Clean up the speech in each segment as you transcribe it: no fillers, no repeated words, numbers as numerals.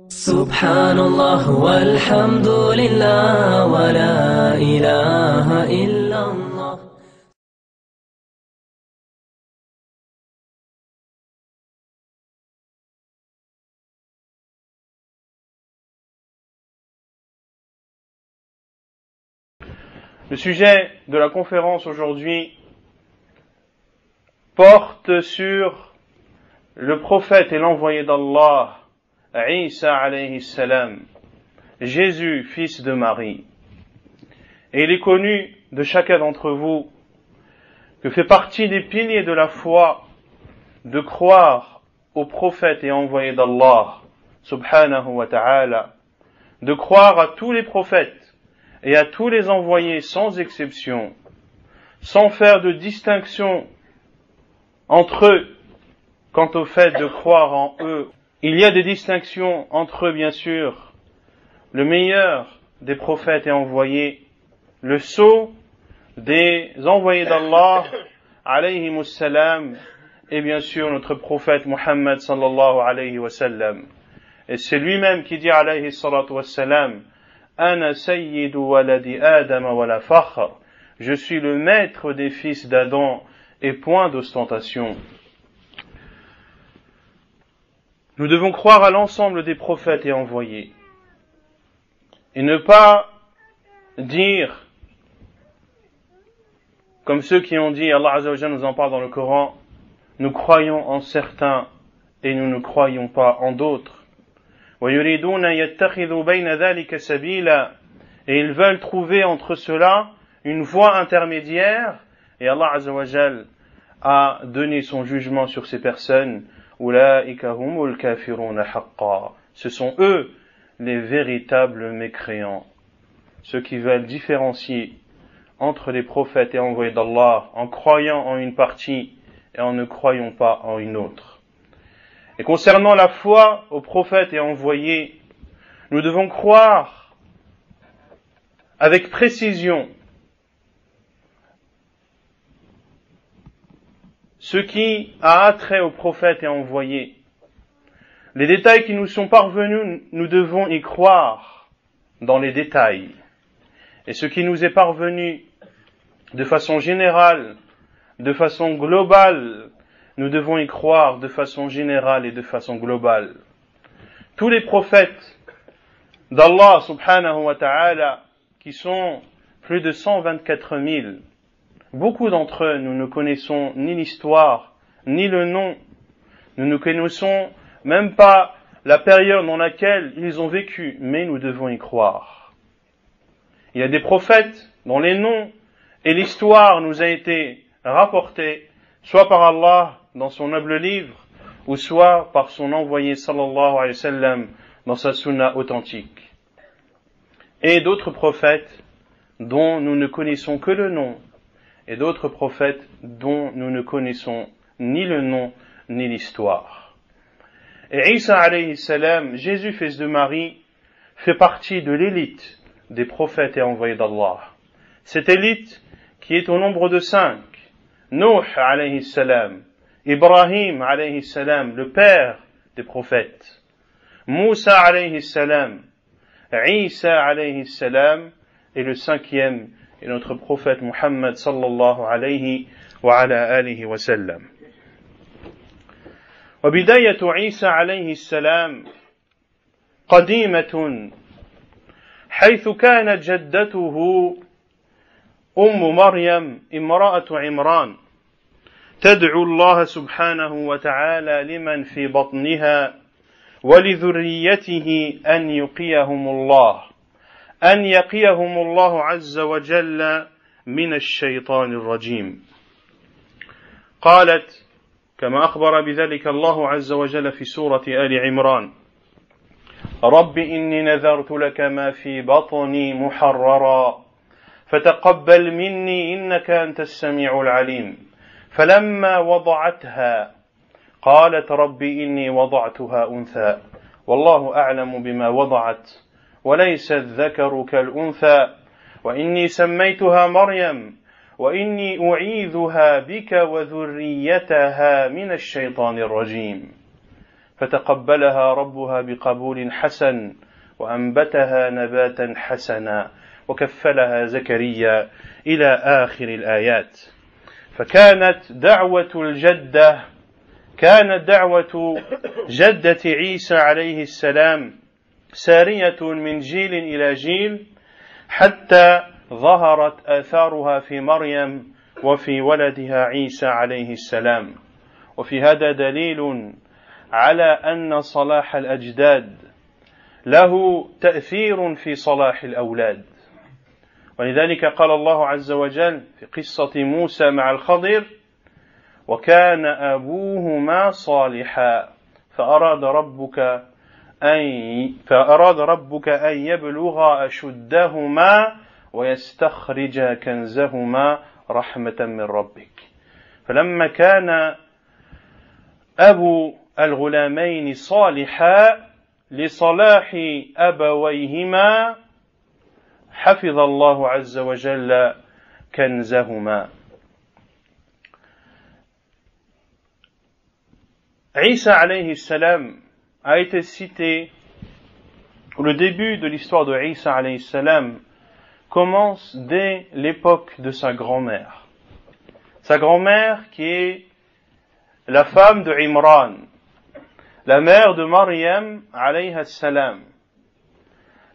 سبحان الله والحمد لله ولا إله إلا الله. Le sujet de la conférence aujourd'hui porte sur le prophète et l'envoyé d'Allah, Isa alayhi salam, Jésus, fils de Marie. Et il est connu de chacun d'entre vous que fait partie des piliers de la foi de croire au prophète et envoyé d'Allah, subhanahu wa ta'ala, de croire à tous les prophètes et à tous les envoyés sans exception, sans faire de distinction entre eux quant au fait de croire en eux. Il y a des distinctions entre eux, bien sûr. Le meilleur des prophètes et envoyés, le sceau des envoyés d'Allah, alayhimus salam, et bien sûr notre prophète Muhammad sallallahu alayhi wa sallam. Et c'est lui-même qui dit alayhi salatu wa salam, Ana sayyidu waladi Adam wa la fakhr. Je suis le maître des fils d'Adam et point d'ostentation. Nous devons croire à l'ensemble des prophètes et envoyés et ne pas dire comme ceux qui ont dit, Allah Azza wa Jalla nous en parle dans le Coran, nous croyons en certains et nous ne croyons pas en d'autres. وَيُرِيدُونَ يَتَّخِذُوا بَيْنَ ذَلِكَ سَبِيلًا. Et ils veulent trouver entre cela une voie intermédiaire, et Allah Azza wa Jalla a donné son jugement sur ces personnes. أُولَٰئِكَ هُمُ الْكَافِرُونَ حَقًّا. Ce sont eux les véritables mécréants, ceux qui veulent différencier entre les prophètes et envoyés d'Allah en croyant en une partie et en ne croyant pas en une autre. Et concernant la foi aux prophètes et envoyés, nous devons croire avec précision ce qui a attrait aux prophètes et envoyés. Les détails qui nous sont parvenus, nous devons y croire dans les détails. Et ce qui nous est parvenu de façon générale, de façon globale, nous devons y croire de façon générale et de façon globale. Tous les prophètes d'Allah subhanahu wa ta'ala, qui sont plus de 124 000, beaucoup d'entre eux, nous ne connaissons ni l'histoire, ni le nom, nous ne connaissons même pas la période dans laquelle ils ont vécu, mais nous devons y croire. Il y a des prophètes dont les noms et l'histoire nous a été rapportés, soit par Allah dans son noble livre, ou soit par son envoyé sallallahu alayhi wa sallam dans sa sunna authentique. Et d'autres prophètes dont nous ne connaissons que le nom, et d'autres prophètes dont nous ne connaissons ni le nom ni l'histoire. Et Isa alayhi salam, Jésus fils de Marie, fait partie de l'élite des prophètes et envoyés d'Allah. Cette élite qui est au nombre de 5. Nuh alayhi salam, Ibrahim alayhi salam, le père des prophètes, Moussa alayhi salam, Isa alayhi salam, et le 5e est notre prophète Muhammad sallallahu alayhi wa ala alihi wa sallam. وبداية عيسى عليه السلام قديمة حيث كانت جدته مريم امرأة عمران تدعو الله سبحانه وتعالى لمن في بطنها ولذريته أن يقيهم الله عز وجل من الشيطان الرجيم. قالت كما أخبر بذلك الله عز وجل في سورة آل عمران: رب إني نذرت لك ما في بطني محررا فتقبل مني إنك أنت السميع العليم. فلما وضعتها قالت رب إني وضعتها أنثى والله أعلم بما وضعت وليس الذكر كالأنثى وإني سميتها مريم وإني أعيذها بك وذريتها من الشيطان الرجيم. فتقبلها ربها بقبول حسن وأنبتها نباتا حسنا وكفلها زكريا إلى آخر الآيات. فكانت دعوة جدة عيسى عليه السلام سارية من جيل إلى جيل حتى ظهرت آثارها في مريم وفي ولدها عيسى عليه السلام. وفي هذا دليل على أن صلاح الأجداد له تأثير في صلاح الأولاد. ولذلك قال الله عز وجل في قصة موسى مع الخضر: وكان أبوهما صالحا فأراد ربك أن يبلغا أشدهما ويستخرجا كنزهما رحمة من ربك. فلما كان أبو الغلامين صالحا لصلاح أبويهما حفظ الله عز وجل كنزهما. Isa alayhi salam a été cité, le début de l'histoire de Isa alayhi salam commence dès l'époque de sa grand-mère. Sa grand-mère qui est la femme de Imran, la mère de Maryam alayhi salam.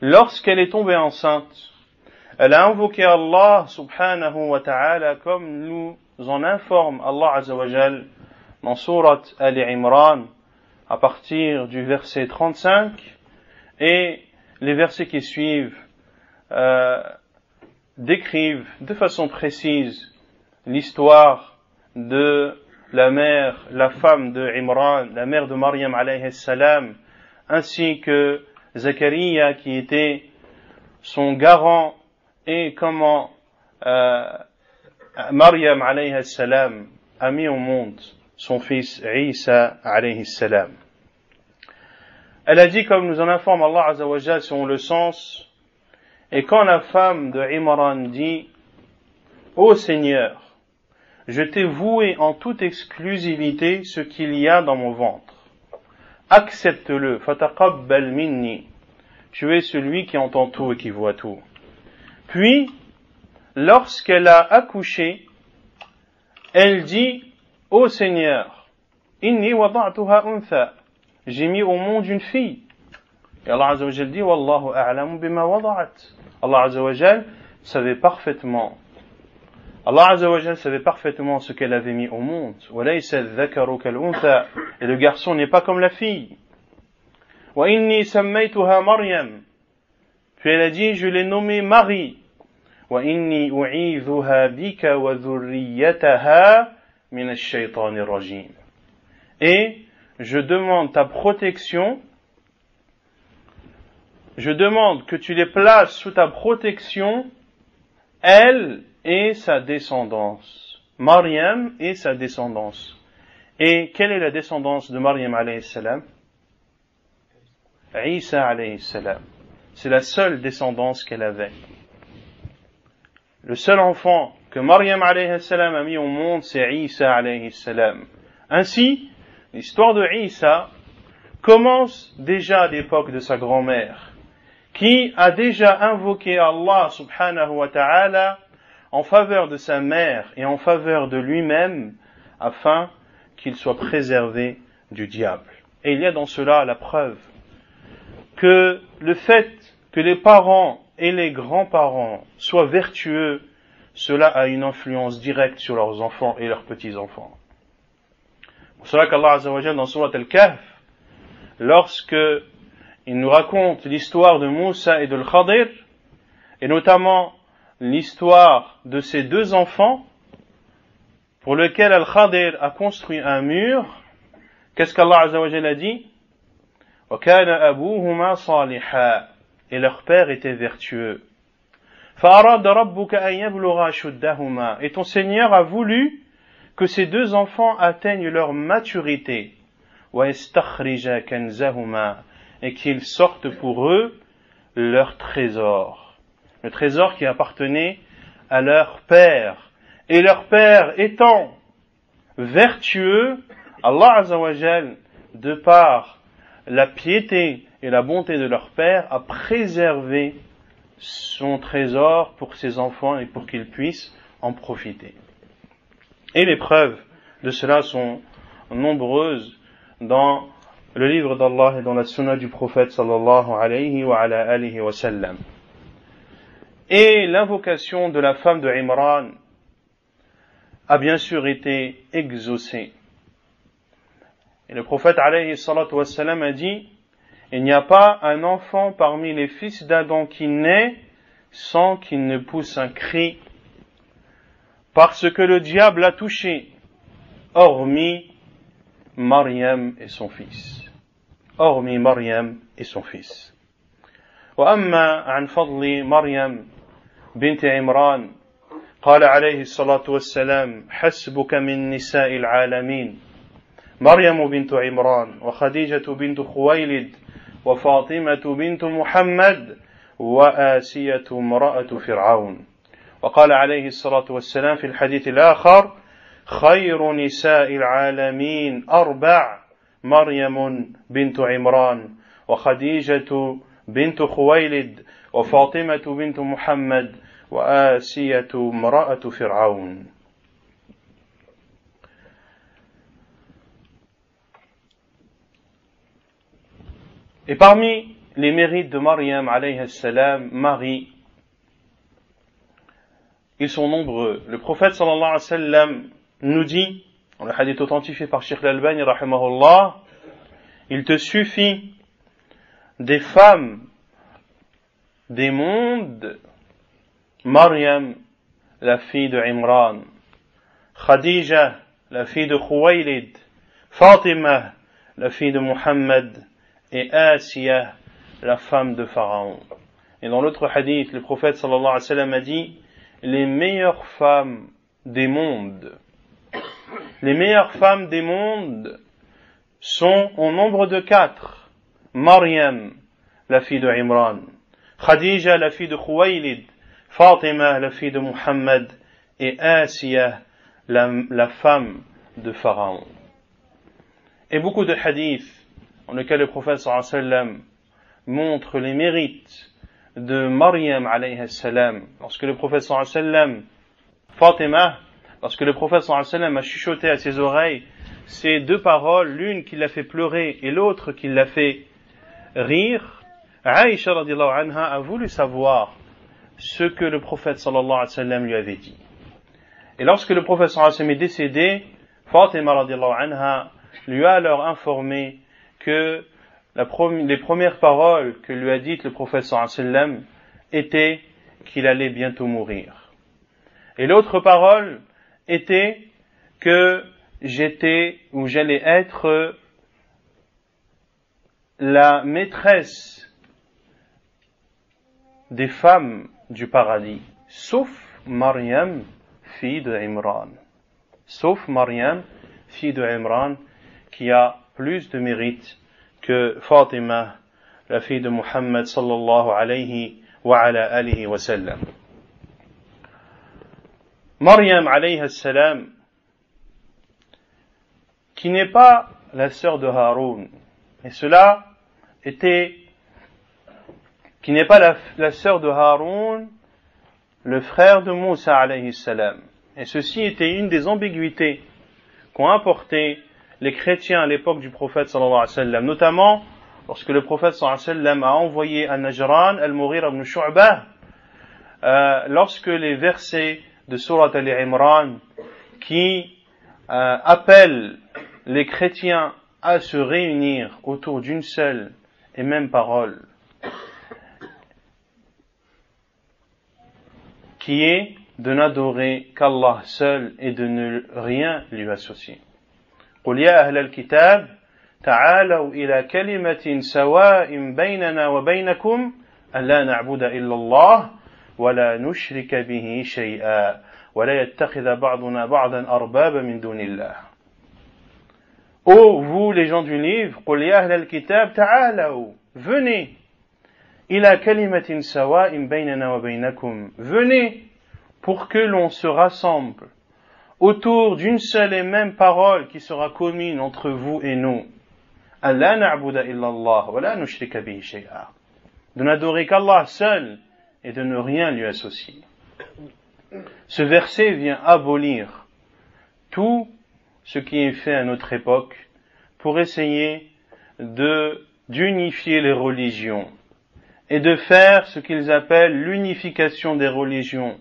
Lorsqu'elle est tombée enceinte, elle a invoqué Allah subhanahu wa ta'ala comme nous en informe Allah azza wa jal dans Surat Al-Imran à partir du verset 35 et les versets qui suivent décrivent de façon précise l'histoire de la femme de Imran, la mère de Maryam alayhi salam, ainsi que Zakaria qui était son garant et comment Maryam alayhi salam a mis au monde son fils Isa alayhi salam. Elle a dit, comme nous en informe Allah azza wa jal selon le sens, et quand la femme de Imran dit: Ô Seigneur, je t'ai voué en toute exclusivité ce qu'il y a dans mon ventre. Accepte-le, fataqabbal minni. Tu es celui qui entend tout et qui voit tout. Puis, lorsqu'elle a accouché, elle dit: Ô Seigneur, inni wada'tuha untha. J'ai mis au monde une fille. Et Allah azza wa jal dit: Wallahu a'lamu bima wada'at. Allah azza wa jal savait parfaitement ce qu'elle avait mis au monde. Walaysa adh-dhakaru kal-untha. Et le garçon n'est pas comme la fille. Wa inni sammaytuha Maryam. Puis elle a dit: je l'ai nommée Marie. Wa inni u'idhuha bika wa dhurriyyataha min ash-shaytanir rajim. Et je demande ta protection, je demande que tu les places sous ta protection, elle et sa descendance. Maryam et sa descendance. Et quelle est la descendance de Maryam alayhi salam? Isa alayhi salam. C'est la seule descendance qu'elle avait. Le seul enfant que Maryam alayhi salam a mis au monde, c'est Isa alayhi salam. Ainsi, l'histoire de Isa commence déjà à l'époque de sa grand-mère, qui a déjà invoqué Allah subhanahu wa ta'ala en faveur de sa mère et en faveur de lui-même, afin qu'il soit préservé du diable. Et il y a dans cela la preuve que le fait que les parents et les grands-parents soient vertueux, cela a une influence directe sur leurs enfants et leurs petits-enfants. C'est pour cela qu'Allah Azza wa Jalla dans Surat Al-Kahf, lorsque il nous raconte l'histoire de Moussa et de Al-Khadir, et notamment l'histoire de ces deux enfants, pour lesquels Al-Khadir a construit un mur, qu'est-ce qu'Allah Azza wa Jalla a dit? وَكَانَ أَبُوهُمَا صَالِحًا. Et leur père était vertueux. فَأَرَادَ رَبُّكَ أَن يَبْلُغَا أَشُدَّهُمَا. Et ton Seigneur a voulu que ces deux enfants atteignent leur maturité. وَيَسْتَخْرِجَا كَنْزَهُمَا. Et qu'ils sortent pour eux leur trésor. Le trésor qui appartenait à leur père. Et leur père étant vertueux, Allah Azza wa Jal, de par la piété et la bonté de leur père a préservé son trésor pour ses enfants et pour qu'ils puissent en profiter. Et les preuves de cela sont nombreuses dans le livre d'Allah et dans la sunna du prophète sallallahu alayhi wa ala alihi wa sallam. Et l'invocation de la femme de Imran a bien sûr été exaucée. Et le prophète alayhi salatu wa sallam a dit: il n'y a pas un enfant parmi les fils d'Adam qui naît sans qu'il ne pousse un cri, parce que le diable l'a touché, hormis Maryam et son fils. Hormis Maryam et son fils. وأما عن فضل مريم بنت عمران قال عليه الصلاة والسلام: حسبك من نساء العالمين مريم بنت عمران وخديجة بنت خويلد وفاطمة بنت محمد وآسية امرأة فرعون. وقال عليه الصلاة والسلام في الحديث الآخر: خير نساء العالمين أربع: مريم بنت عمران وخديجة بنت خويلد وفاطمة بنت محمد وآسية امرأة فرعون. Et parmi les mérites de Maryam alayhi salam, Marie, ils sont nombreux. Le prophète sallallahu alayhi wa sallam nous dit, dans le hadith authentifié par Cheikh Al-Albani rahimahullah, il te suffit des femmes des mondes, Maryam, la fille de Imran, Khadija, la fille de Khuwaylid, Fatima, la fille de Muhammad, et Asiya, la femme de Pharaon. Et dans l'autre hadith, le prophète sallallahu alayhi wa sallam a dit: les meilleures femmes des mondes, les meilleures femmes des mondes sont au nombre de 4. Maryam, la fille de Imran, Khadija, la fille de Khuwaylid, Fatima, la fille de Muhammad, et Asiya, la femme de Pharaon. Et beaucoup de hadiths dans lequel le prophète sallallahu alayhi wa sallam montre les mérites de Maryam alayhi salam. Lorsque le prophète sallallahu alayhi wa sallam, Fatima, lorsque le prophète sallallahu alayhi wa sallam a chuchoté à ses oreilles ces 2 paroles, l'une qui l'a fait pleurer et l'autre qui l'a fait rire, Aïcha radiyallahu anha a voulu savoir ce que le prophète sallallahu alayhi wa sallam lui avait dit. Et lorsque le prophète sallallahu alayhi wa sallam est décédé, Fatima radiyallahu anha lui a alors informé que les premières paroles que lui a dites le prophète sallallahu alayhi wa sallam étaient qu'il allait bientôt mourir. Et l'autre parole était que j'allais être la maîtresse des femmes du paradis, sauf Maryam, fille de Imran. Sauf Maryam, fille de Imran, qui a plus de mérite que Fatima, la fille de Muhammad sallallahu alayhi wa ala alihi wa sallam. Maryam alayhi salam, qui n'est pas la sœur de Haroun, et cela était, qui n'est pas la sœur de Haroun, le frère de Moussa alayhi salam. Et ceci était une des ambiguïtés qu'ont apporté les chrétiens à l'époque du prophète sallallahu alayhi wa sallam, notamment lorsque le prophète sallallahu alayhi wa sallam a envoyé à Najran Al-Mughira ibn Shu'bah, lorsque les versets de Surat Al-Imran qui appellent les chrétiens à se réunir autour d'une seule et même parole, qui est de n'adorer qu'Allah seul et de ne rien lui associer. قل يا أهل الكتاب تعالوا إلى كلمة سواء بيننا وبينكم ألا نعبد إلا الله ولا نشرك به شيئا ولا يتخذ بعضنا بعضا أربابا من دون الله. Ô vous les gens du livre, قل يا أهل الكتاب تعالوا, venez إلى كلمة سواء بيننا وبينكم, venez pour que l'on se rassemble autour d'une seule et même parole qui sera commune entre vous et nous. أن لا نعبد إلا الله ولا نشرك به شيئا, de n'adorer qu'Allah seul et de ne rien lui associer. Ce verset vient abolir tout ce qui est fait à notre époque pour essayer d'unifier les religions et de faire ce qu'ils appellent l'unification des religions,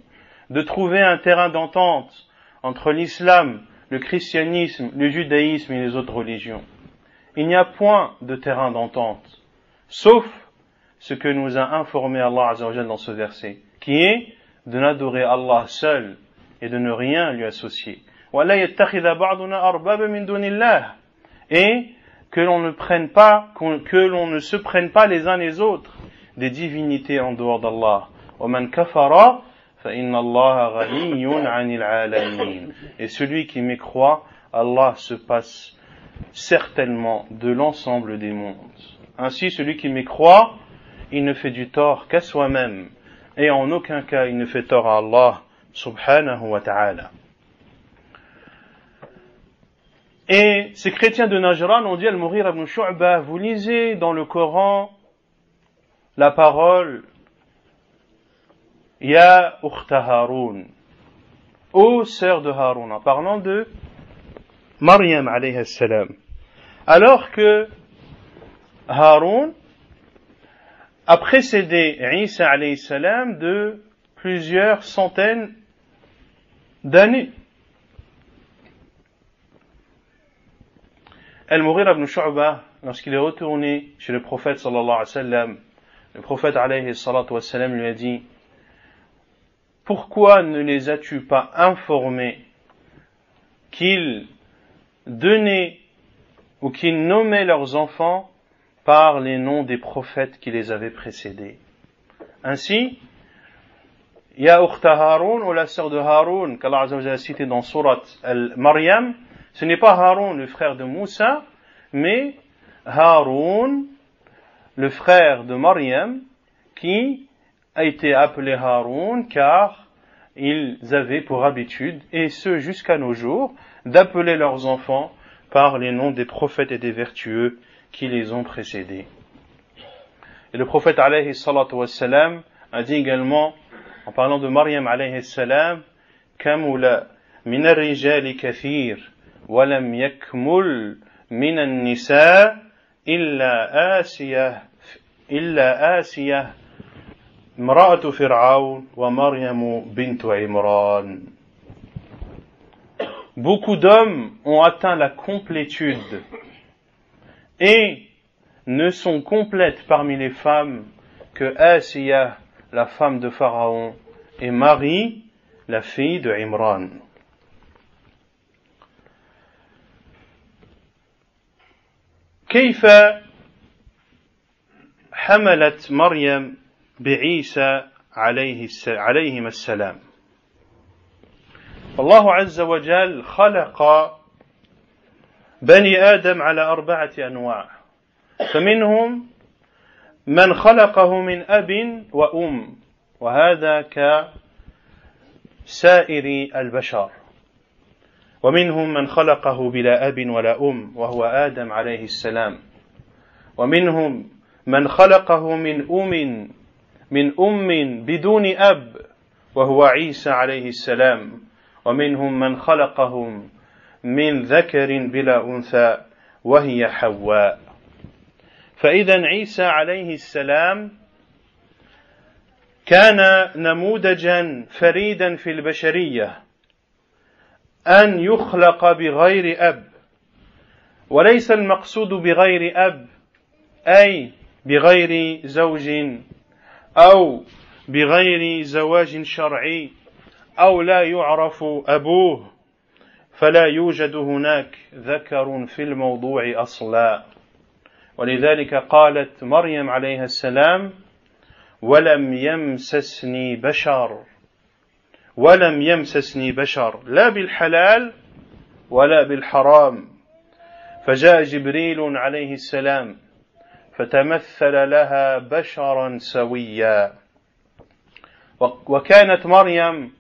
de trouver un terrain d'entente entre l'islam, le christianisme, le judaïsme et les autres religions. Il n'y a point de terrain d'entente, sauf ce que nous a informé Allah Azza wa Jalla dans ce verset, qui est de n'adorer Allah seul et de ne rien lui associer. Et que l'on ne se prenne pas les uns les autres des divinités en dehors d'Allah. Et celui qui mécroit, Allah se passe certainement de l'ensemble des mondes. Ainsi, celui qui mécroit, il ne fait du tort qu'à soi-même, et en aucun cas il ne fait tort à Allah subhanahu wa ta'ala. Et ces chrétiens de Najran ont dit à Al-Mughira ibn Shu'bah, vous lisez dans le Coran la parole Ya ukhta Haroun, ô sœur de Haroun, en parlant de Maryam alayhi salam, alors que Haroun a précédé Isa alayhi salam de plusieurs centaines d'années. Al-Mughira ibn Shu'bah, lorsqu'il est retourné chez le prophète sallallahu alayhi wa sallam, le prophète alayhi salatu wa sallam lui a dit, pourquoi ne les as-tu pas informés qu'ils donnaient ou qu'ils nommaient leurs enfants par les noms des prophètes qui les avaient précédés? Ainsi, Ya ukhta Haroun, ou la sœur de Haroun, qu'Allah Azza wa Jalla a cité dans Surat Al-Maryam, ce n'est pas Haroun, le frère de Moussa, mais Haroun, le frère de Maryam, qui a été appelé Haroun car ils avaient pour habitude, et ce jusqu'à nos jours, d'appeler leurs enfants par les noms des prophètes et des vertueux qui les ont précédés. Et le prophète alayhi salatu wassalam a dit également, en parlant de Maryam alayhi salam, Kamula min ar-rijali kathir wa lam yakmul min an-nisa illa Asiyah Mra'atu Fir'aun wa Maryamu bintu Imran. Beaucoup d'hommes ont atteint la complétude et ne sont complètes parmi les femmes que Asiya, la femme de Pharaon, et Marie, la fille de Imran. كيف حملت مريم بعيسى عليهما السلام؟ الله عز وجل خلق بني آدم على 4 أنواع، فمنهم من خلقه من أب وأم، وهذا كسائر البشر، ومنهم من خلقه بلا أب ولا أم وهو آدم عليه السلام، ومنهم من خلقه من أم بدون أب وهو عيسى عليه السلام، ومنهم من خلقهم من ذكر بلا أنثى وهي حواء. فإذا عيسى عليه السلام كان نموذجا فريدا في البشرية أن يخلق بغير أب، وليس المقصود بغير أب أي بغير زوج أو بغير زواج شرعي أو لا يعرف أبوه، فلا يوجد هناك ذكر في الموضوع أصلا. ولذلك قالت مريم عليها السلام ولم يمسسني بشر لا بالحلال ولا بالحرام. فجاء جبريل عليه السلام فتمثل لها بشرا سويا، وكانت مريم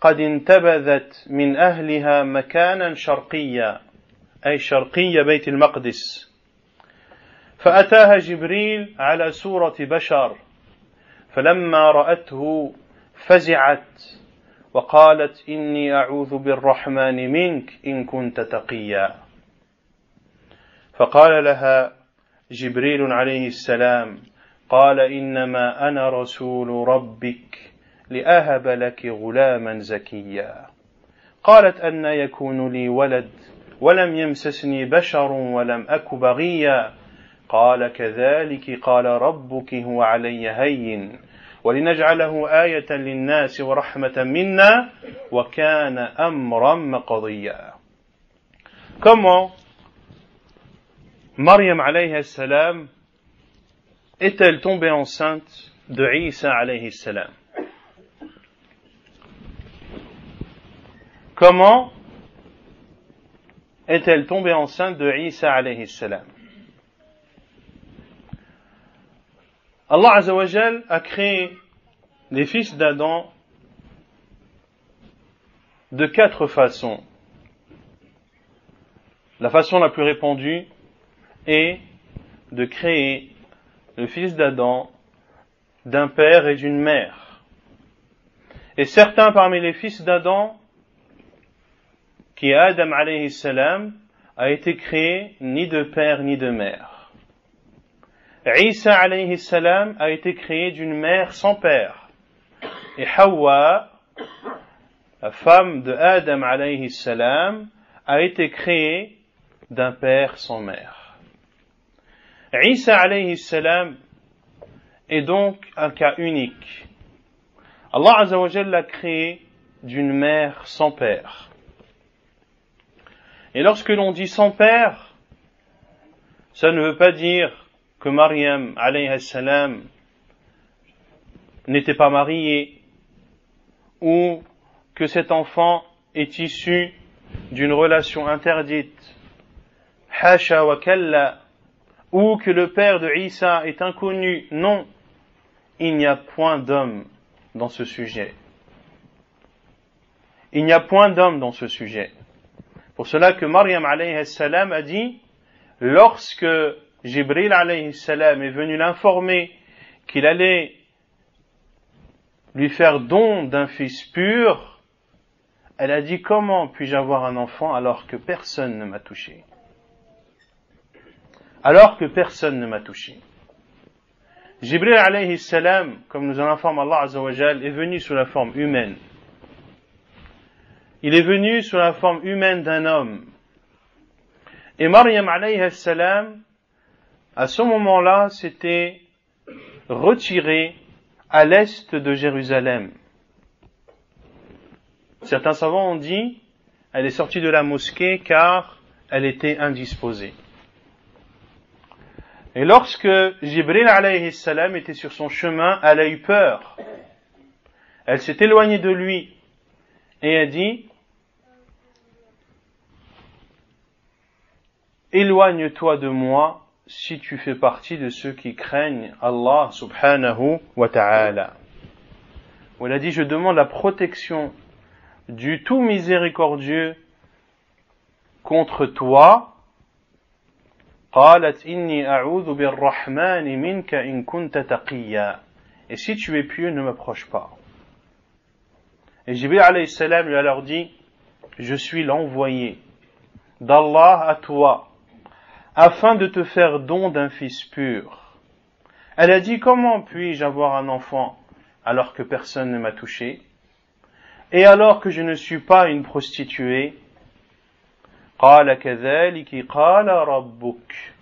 قد انتبذت من أهلها مكانا شرقيا أي شرقي بيت المقدس، فأتاها جبريل على سورة بشر فلما رأته فزعت وقالت إني أعوذ بالرحمن منك إن كنت تقيا فقال لها جبريل عليه السلام قال إنما أنا رسول ربك لأهب لك غلاما زكيا قالت أن يكون لي ولد ولم يمسسني بشر ولم أك بغيا قال كذلك قال ربك هو علي هين ولنجعله آية للناس ورحمة منا وكان أمرا مقضيا. Comment Maryam alayhi salam est-elle tombée enceinte de Isa alayhi salam? Comment est-elle tombée enceinte de Isa alayhi salam? Allah Azza wa Jal a créé les fils d'Adam de 4 façons. La façon la plus répandue est de créer le fils d'Adam d'un père et d'une mère. Et certains parmi les fils d'Adam, qui est Adam alayhi salam, a été créé ni de père ni de mère. Isa alayhi salam a été créé d'une mère sans père. Et Hawa, la femme de Adam alayhi salam, a été créée d'un père sans mère. Isa alayhi salam est donc un cas unique. Allah Azza wa Jalla l'a créé d'une mère sans père. Et lorsque l'on dit sans père, ça ne veut pas dire que Maryam alayhi salam n'était pas mariée ou que cet enfant est issu d'une relation interdite, hasha wa kalla, ou que le père de Isa est inconnu. Non, il n'y a point d'homme dans ce sujet. Il n'y a point d'homme dans ce sujet. Pour cela que Maryam alayhi salam a dit, lorsque Jibril alayhi salam est venu l'informer qu'il allait lui faire don d'un fils pur, elle a dit, comment puis-je avoir un enfant alors que personne ne m'a touché? Alors que personne ne m'a touché. Jibril alayhi salam, comme nous en informe Allah Azza wa Jal, est venu sous la forme humaine. Il est venu sous la forme humaine d'un homme. Et Maryam alayhi salam, à ce moment-là, s'était retirée à l'est de Jérusalem. Certains savants ont dit, elle est sortie de la mosquée car elle était indisposée. Et lorsque Jibril alayhi salam était sur son chemin, elle a eu peur. Elle s'est éloignée de lui et a dit, éloigne-toi de moi si tu fais partie de ceux qui craignent Allah subhanahu wa ta'ala. Où elle a dit, je demande la protection du tout miséricordieux contre toi. قالت إني أعوذ بالرحمن منك إن كنت تقيا. Et si tu es pieux, ne m'approche pas. Et Jibril alayhi salam lui a alors dit, je suis l'envoyé d'Allah à toi, afin de te faire don d'un fils pur. Elle a dit, comment puis-je avoir un enfant alors que personne ne m'a touché, et alors que je ne suis pas une prostituée? قال كذلك قال ربك.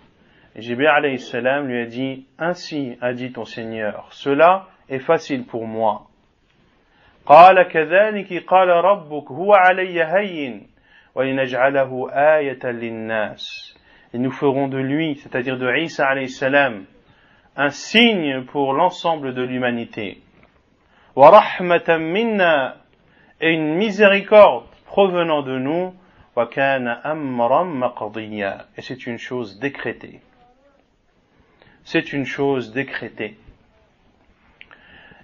Jibril alayhi salam lui a dit, ainsi a dit ton Seigneur, cela est facile pour moi. قال كذلك قال ربك هو علي هين ولنجعله آية للناس. Et nous ferons de lui, c'est-à-dire de Isa alayhi salam, un signe pour l'ensemble de l'humanité. وَرَحْمَةً مِنَّا, et une miséricorde provenant de nous. وَكَانَ أَمْرًا مَقْضِيًّا, et c'est une chose décrétée. C'est une chose décrétée.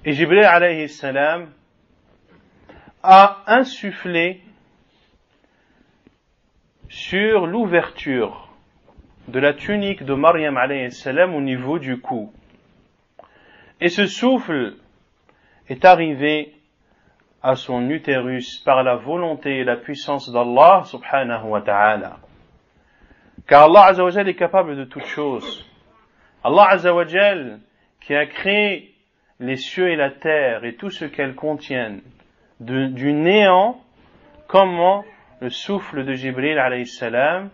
Et Jibril alayhi salam a insufflé sur l'ouverture de la tunique de Maryam alayhi salam au niveau du cou. Et ce souffle est arrivé à son utérus par la volonté et la puissance d'Allah subhanahu wa ta'ala. Car Allah azza wa jal est capable de toutes choses. Allah azza wa jal qui a créé les cieux et la terre et tout ce qu'elles contiennent du néant, comment le souffle de Jibril alayhi salam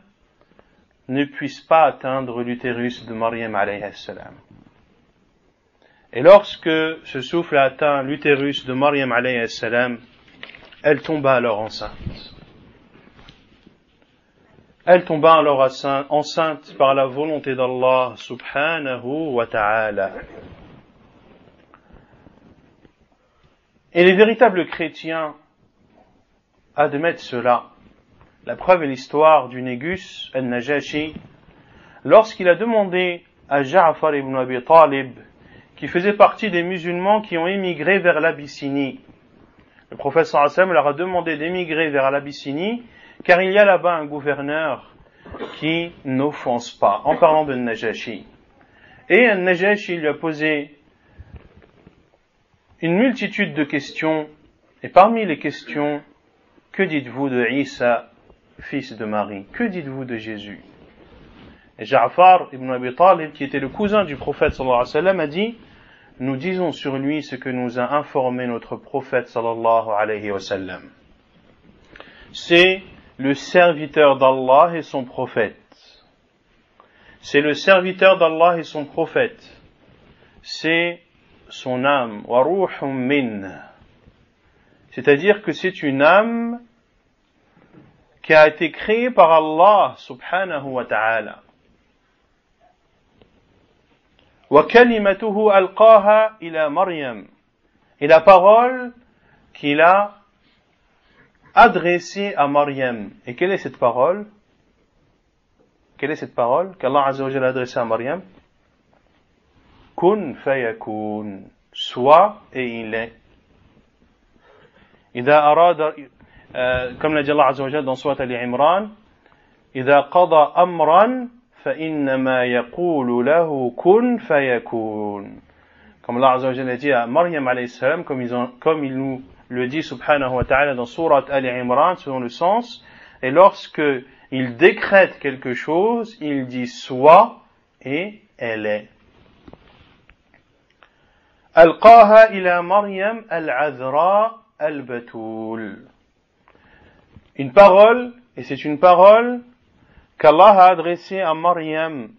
ne puisse pas atteindre l'utérus de Maryam alayhi salam. Et lorsque ce souffle a atteint l'utérus de Maryam alayhi salam, elle tomba alors enceinte. Elle tomba alors enceinte par la volonté d'Allah subhanahu wa ta'ala. Et les véritables chrétiens admettent cela. La preuve est l'histoire du Négus al-Najashi, lorsqu'il a demandé à Ja'far ibn Abi Talib, qui faisait partie des musulmans qui ont émigré vers l'Abyssinie. Le prophète sallallahu alayhi wa sallam leur a demandé d'émigrer vers l'Abyssinie, car il y a là-bas un gouverneur qui n'offense pas, en parlant de Najashi. Et Najashi lui a posé une multitude de questions, et parmi les questions, que dites-vous de Isa, fils de Marie? Que dites-vous de Jésus? Et Ja'far ibn Abi Talib, qui était le cousin du prophète sallallahu alayhi wa sallam, a dit: nous disons sur lui ce que nous a informé notre prophète sallallahu alayhi wa sallam. C'est le serviteur d'Allah et son prophète. C'est le serviteur d'Allah et son prophète. C'est son âme. Wa ruhum min. C'est-à-dire que c'est une âme qui a été créée par Allah subhanahu wa ta'ala. Wa kalimatuhu alqaha ila Maryam. Et la parole qu'il a adressée à Maryam. Et quelle est cette parole? Quelle est cette parole qu'Allah azza wa jalla a adressée à Maryam? Kun fayakun. Soit et il est. إذا أراد comme l'a dit Allah azza wa jalla dans Surat Al-Imran, إذا قضى أمرا فإنما يقول له كن فيكون. Comme Allah azza wa jalla a dit à Maryam alayhi salam, comme il nous le dit subhanahu wa ta'ala dans Surat Al-Imran, selon le sens, et lorsque il décrète quelque chose, il dit soit et elle est. ألقاها إلى مريم العذراء البتول. Une parole, et c'est une parole qu'Allah a adressée à Maryam,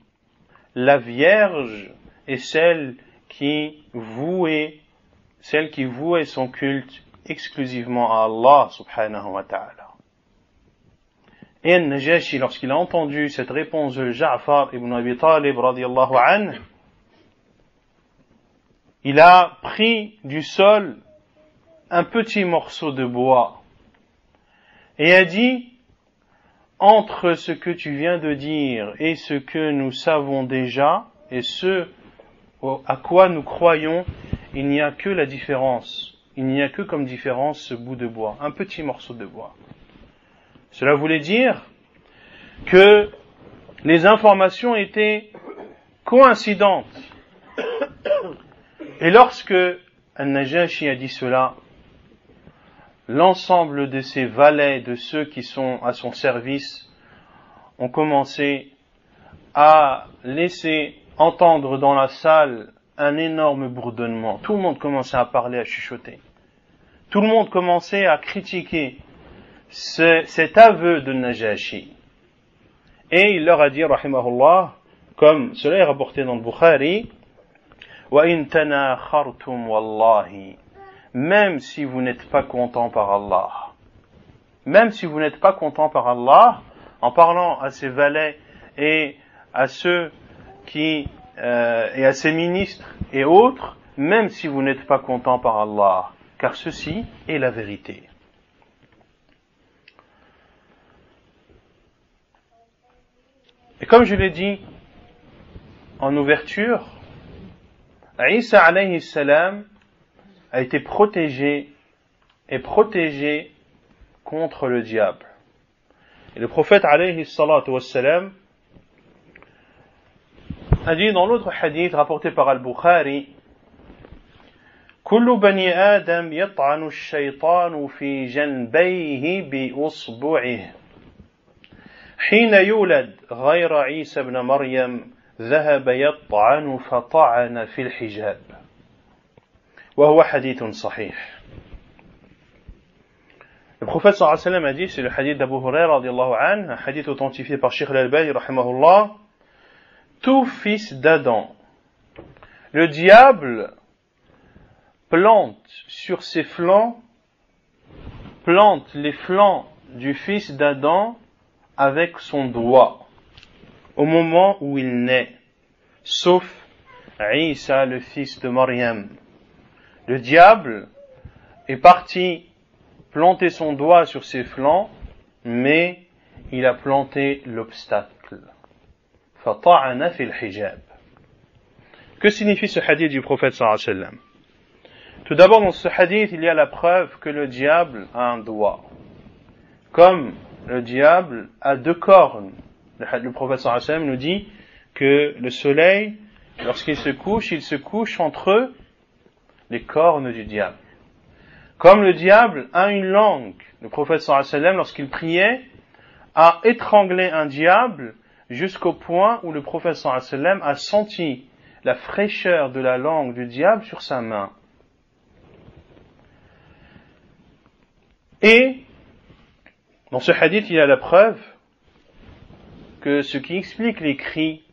la Vierge, et celle qui vouait son culte exclusivement à Allah subhanahu wa ta'ala. Et Najashi, lorsqu'il a entendu cette réponse de Ja'far ibn Abi Talib radiyallahu anhu, il a pris du sol un petit morceau de bois et a dit: entre ce que tu viens de dire et ce que nous savons déjà et ce à quoi nous croyons, il n'y a que la différence. Il n'y a que comme différence ce bout de bois, un petit morceau de bois. Cela voulait dire que les informations étaient coïncidentes. Et lorsque An-Najashi a dit cela, l'ensemble de ses valets, de ceux qui sont à son service, ont commencé à laisser entendre dans la salle un énorme bourdonnement. Tout le monde commençait à parler, à chuchoter. Tout le monde commençait à critiquer cet aveu de Najashi. Et il leur a dit, rahimahullah, comme cela est rapporté dans le Bukhari, وَإِن تَنَاخَرْتُمْ وَاللَّهِ. Même si vous n'êtes pas content par Allah. Même si vous n'êtes pas content par Allah, en parlant à ses valets et à ceux et à ses ministres et autres, même si vous n'êtes pas content par Allah, car ceci est la vérité. Et comme je l'ai dit en ouverture, Isa alayhi salam a été protégé contre le diable. Et le prophète alayhi salatu wassalam a dit dans l'autre hadith rapporté par Al-Bukhari, كل بني آدم يطعن الشيطان في جنبيه بأصبعه حين يولد غير عيسى بن مريم ذهب يطعن فطعن في الحجاب وهو حديث صحيح. Le prophète sallallahu alayhi wa sallam a dit, c'est le hadith d'Abu Huraira radiallahu anhu, un hadith authentifié par Sheikh Al-Albani rahimahullah, tout fils d'Adam, le diable plante sur ses flancs, plante les flancs du fils d'Adam avec son doigt au moment où il naît, sauf Isa, le fils de Maryam. Le diable est parti planter son doigt sur ses flancs, mais il a planté l'obstacle. فَطَعَنَ فِي الْحِجَابِ. Que signifie ce hadith du prophète sallallahu alayhi wa sallam? Tout d'abord, dans ce hadith, il y a la preuve que le diable a un doigt. Comme le diable a deux cornes. Le prophète sallallahu alayhi wa sallam nous dit que le soleil, lorsqu'il se couche, il se couche entre les cornes du diable. Comme le diable a une langue, le prophète sallallahu alayhi wa sallam, lorsqu'il priait, a étranglé un diable jusqu'au point où le prophète sallallahu alayhi wa sallam a senti la fraîcheur de la langue du diable sur sa main. Et dans ce hadith, il y a la preuve que ce qui explique les cris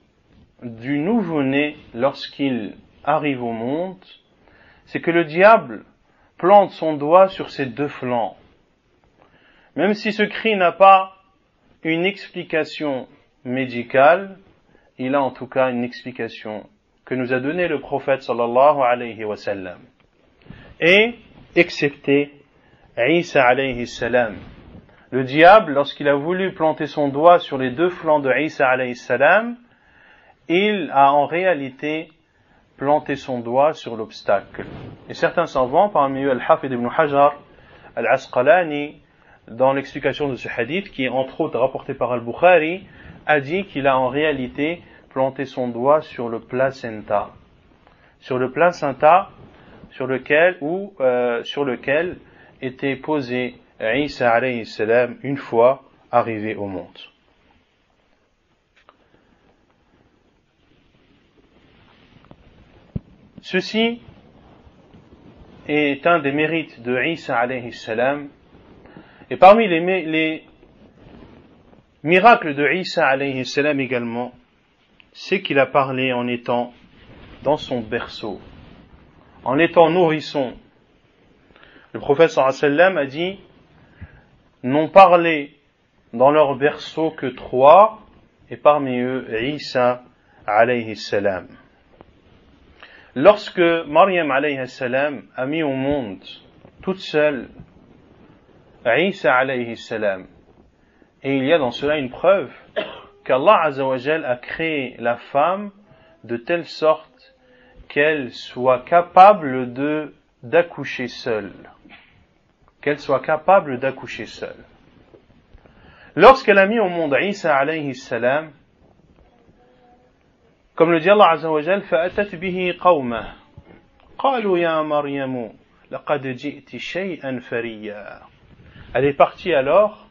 du nouveau-né lorsqu'il arrive au monde, c'est que le diable plante son doigt sur ses deux flancs. Même si ce cri n'a pas une explication médicale, il a en tout cas une explication que nous a donnée le prophète sallallahu alayhi wa sallam. Et, excepté Isa alayhi salam. Le diable, lorsqu'il a voulu planter son doigt sur les deux flancs de Isa alayhi salam, il a en réalité planté son doigt sur l'obstacle. Et certains savants, parmi eux Al-Hafid ibn Hajar Al-Asqalani, dans l'explication de ce hadith, qui est entre autres rapporté par Al-Bukhari, a dit qu'il a en réalité planté son doigt sur le placenta. Sur le placenta sur lequel était posé Isa alayhi salam une fois arrivé au monde. Ceci est un des mérites de Isa alayhi salam, et parmi les miracles de Isa alayhi salam également, c'est qu'il a parlé en étant dans son berceau, en étant nourrisson. Le prophète sallallahu alayhi wa sallam a dit, n'ont parlé dans leur berceau que 3, et parmi eux Isa alayhi salam. Lorsque Maryam alayhi salam a mis au monde toute seule Isa alayhi salam, et il y a dans cela une preuve qu'Allah azza wa jal a créé la femme de telle sorte qu'elle soit capable d'accoucher seule. Qu'elle soit capable d'accoucher seule. Lorsqu'elle a mis au monde Isa alayhi salam, comme le dit Allah azza wa jal, فَأَتَتْ بِهِ قَوْمَهُ قَالُوا يَا مَرْيَمُ لَقَدْ جِئْتِ شَيْئًا فَرِيًّا. Elle est partie alors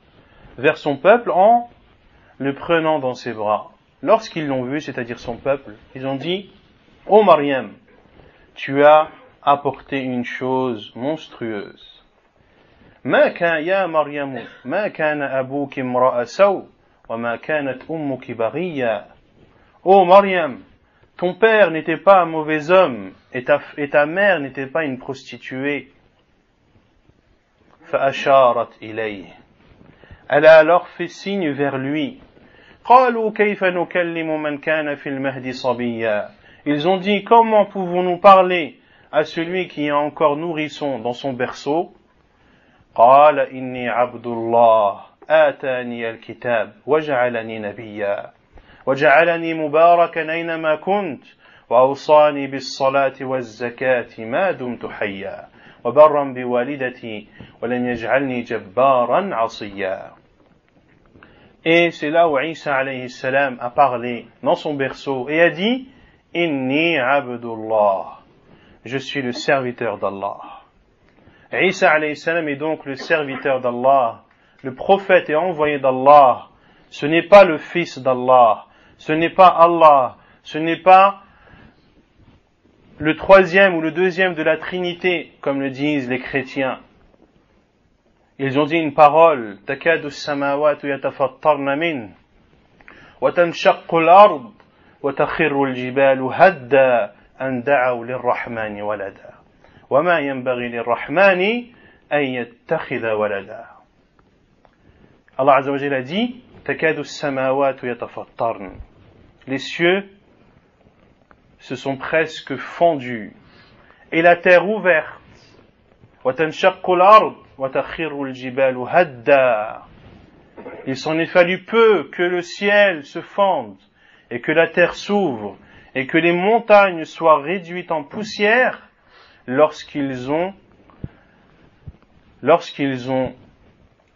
vers son peuple en le prenant dans ses bras. Lorsqu'ils l'ont vu, c'est-à-dire son peuple, ils ont dit, ô Maryam, tu as apporté une chose monstrueuse. ما كان يا مريم ما كان أبوك امرأ سوء وما كانت أمك بغيا. Ô Maryam, ton père n'était pas un mauvais homme et ta mère n'était pas une prostituée. فأشارت إليه. Elle a alors fait signe vers lui. قالوا كيف نكلم من كان في المهد صبيا. Ils ont dit, comment pouvons-nous parler à celui qui est encore nourrisson dans son berceau? قال إني عبد الله آتاني الكتاب وجعلني نبيا وجعلني مباركا أينما كنت وأوصاني بالصلاة والزكاة ما دمت حيا وبرا بوالدتي ولم يجعلني جبارا عصيا. Et c'est là où Isa alayhi salam a parlé dans son berceau et a dit « Inni abdullah » je suis le serviteur d'Allah. Isa alayhi salam est donc le serviteur d'Allah, le prophète et envoyé d'Allah. Ce n'est pas le fils d'Allah, ce n'est pas Allah, ce n'est pas le troisième ou le deuxième de la Trinité, comme le disent les chrétiens. Ils ont dit une parole, takadu as-samawatu yatafattarna min, wa tanshaqqu al-ard, wa takhirru al-jibalu hadda, an da'aw lir-rahmani walada. Wa ma yanbaghi lir-rahmani an yattakhidha walada. Allah Azza wa Jalla a dit, takadu as-samawatu yatafattarna. Les cieux se sont presque fendus, et la terre ouverte. وَتَنْشَقُّ الْأَرْضُ وَتَخِرُّ الْجِبَالُ هَدًّا. Il s'en est fallu peu que le ciel se fende, et que la terre s'ouvre, et que les montagnes soient réduites en poussière, lorsqu'ils ont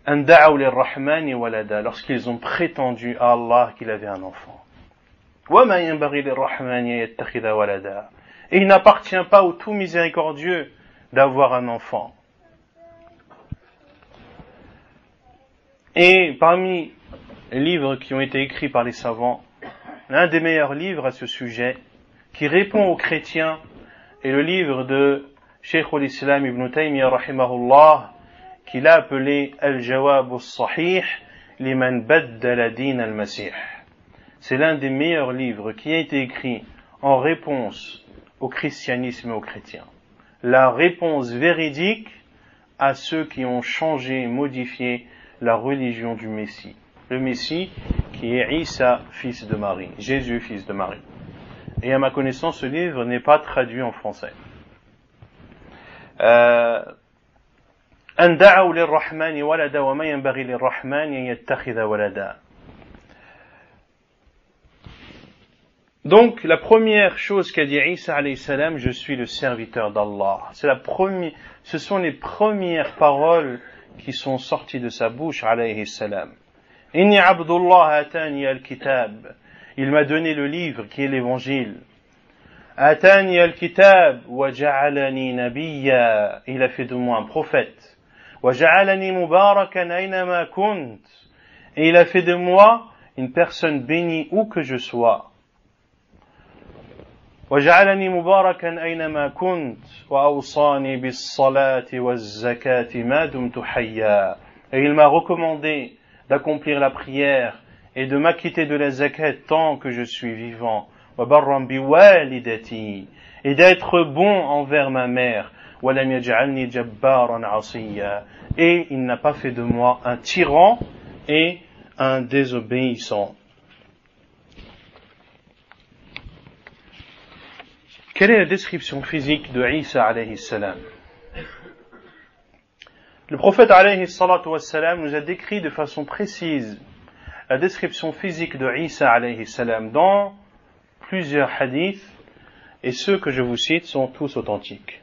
أَنْدَعَوْا لِلرَّحْمَنِ وَلَدًا, lorsqu'ils ont prétendu à Allah qu'il avait un enfant. وَمَا يَنْبَغِي لِلرَّحْمَنِ أَنْ يَتَّخِذَ وَلَدًا. Et il n'appartient pas au tout miséricordieux d'avoir un enfant. Et parmi les livres qui ont été écrits par les savants, l'un des meilleurs livres à ce sujet, qui répond aux chrétiens, est le livre de Cheikh al-Islam ibn Taymiyyah rahimahullah, qu'il a appelé Al-Jawab al-Sahih liman baddala din al-Masih. C'est l'un des meilleurs livres qui a été écrit en réponse au christianisme et aux chrétiens. La réponse véridique à ceux qui ont changé, modifié la religion du Messie. Le Messie qui est Isa, fils de Marie, Jésus, fils de Marie. Et à ma connaissance, ce livre n'est pas traduit en français. أن دعوا للرحمن ولدا وما ينبغي للرحمن أن يتخذ ولدا. Donc, la première chose qu'a dit Isa alayhi salam, je suis le serviteur d'Allah. Ce sont les premières paroles qui sont sorties de sa bouche alayhi salam. Inni abdullah atani al-kitab. Il m'a donné le livre qui est l'évangile. Atani al-kitab wa ja'alani nabiyya. Il a fait de moi un prophète. Wa ja'alani mubarakan aynama kunt. Et il a fait de moi une personne bénie où que je sois. وجعلني مباركا أينما كنت وأوصاني بالصلاة والزكاة ما دمت حيا. Et il m'a recommandé d'accomplir la prière et de m'acquitter de la zakat tant que je suis vivant. وبرا بوالدتي, et d'être bon envers ma mère. ولم يجعلني جبارا عصيا, et il n'a pas fait de moi un tyran et un désobéissant. Quelle est la description physique de Isa alayhi salam? Le prophète alayhi salatu wassalam nous a décrit de façon précise la description physique de Isa alayhi salam dans plusieurs hadiths, et ceux que je vous cite sont tous authentiques.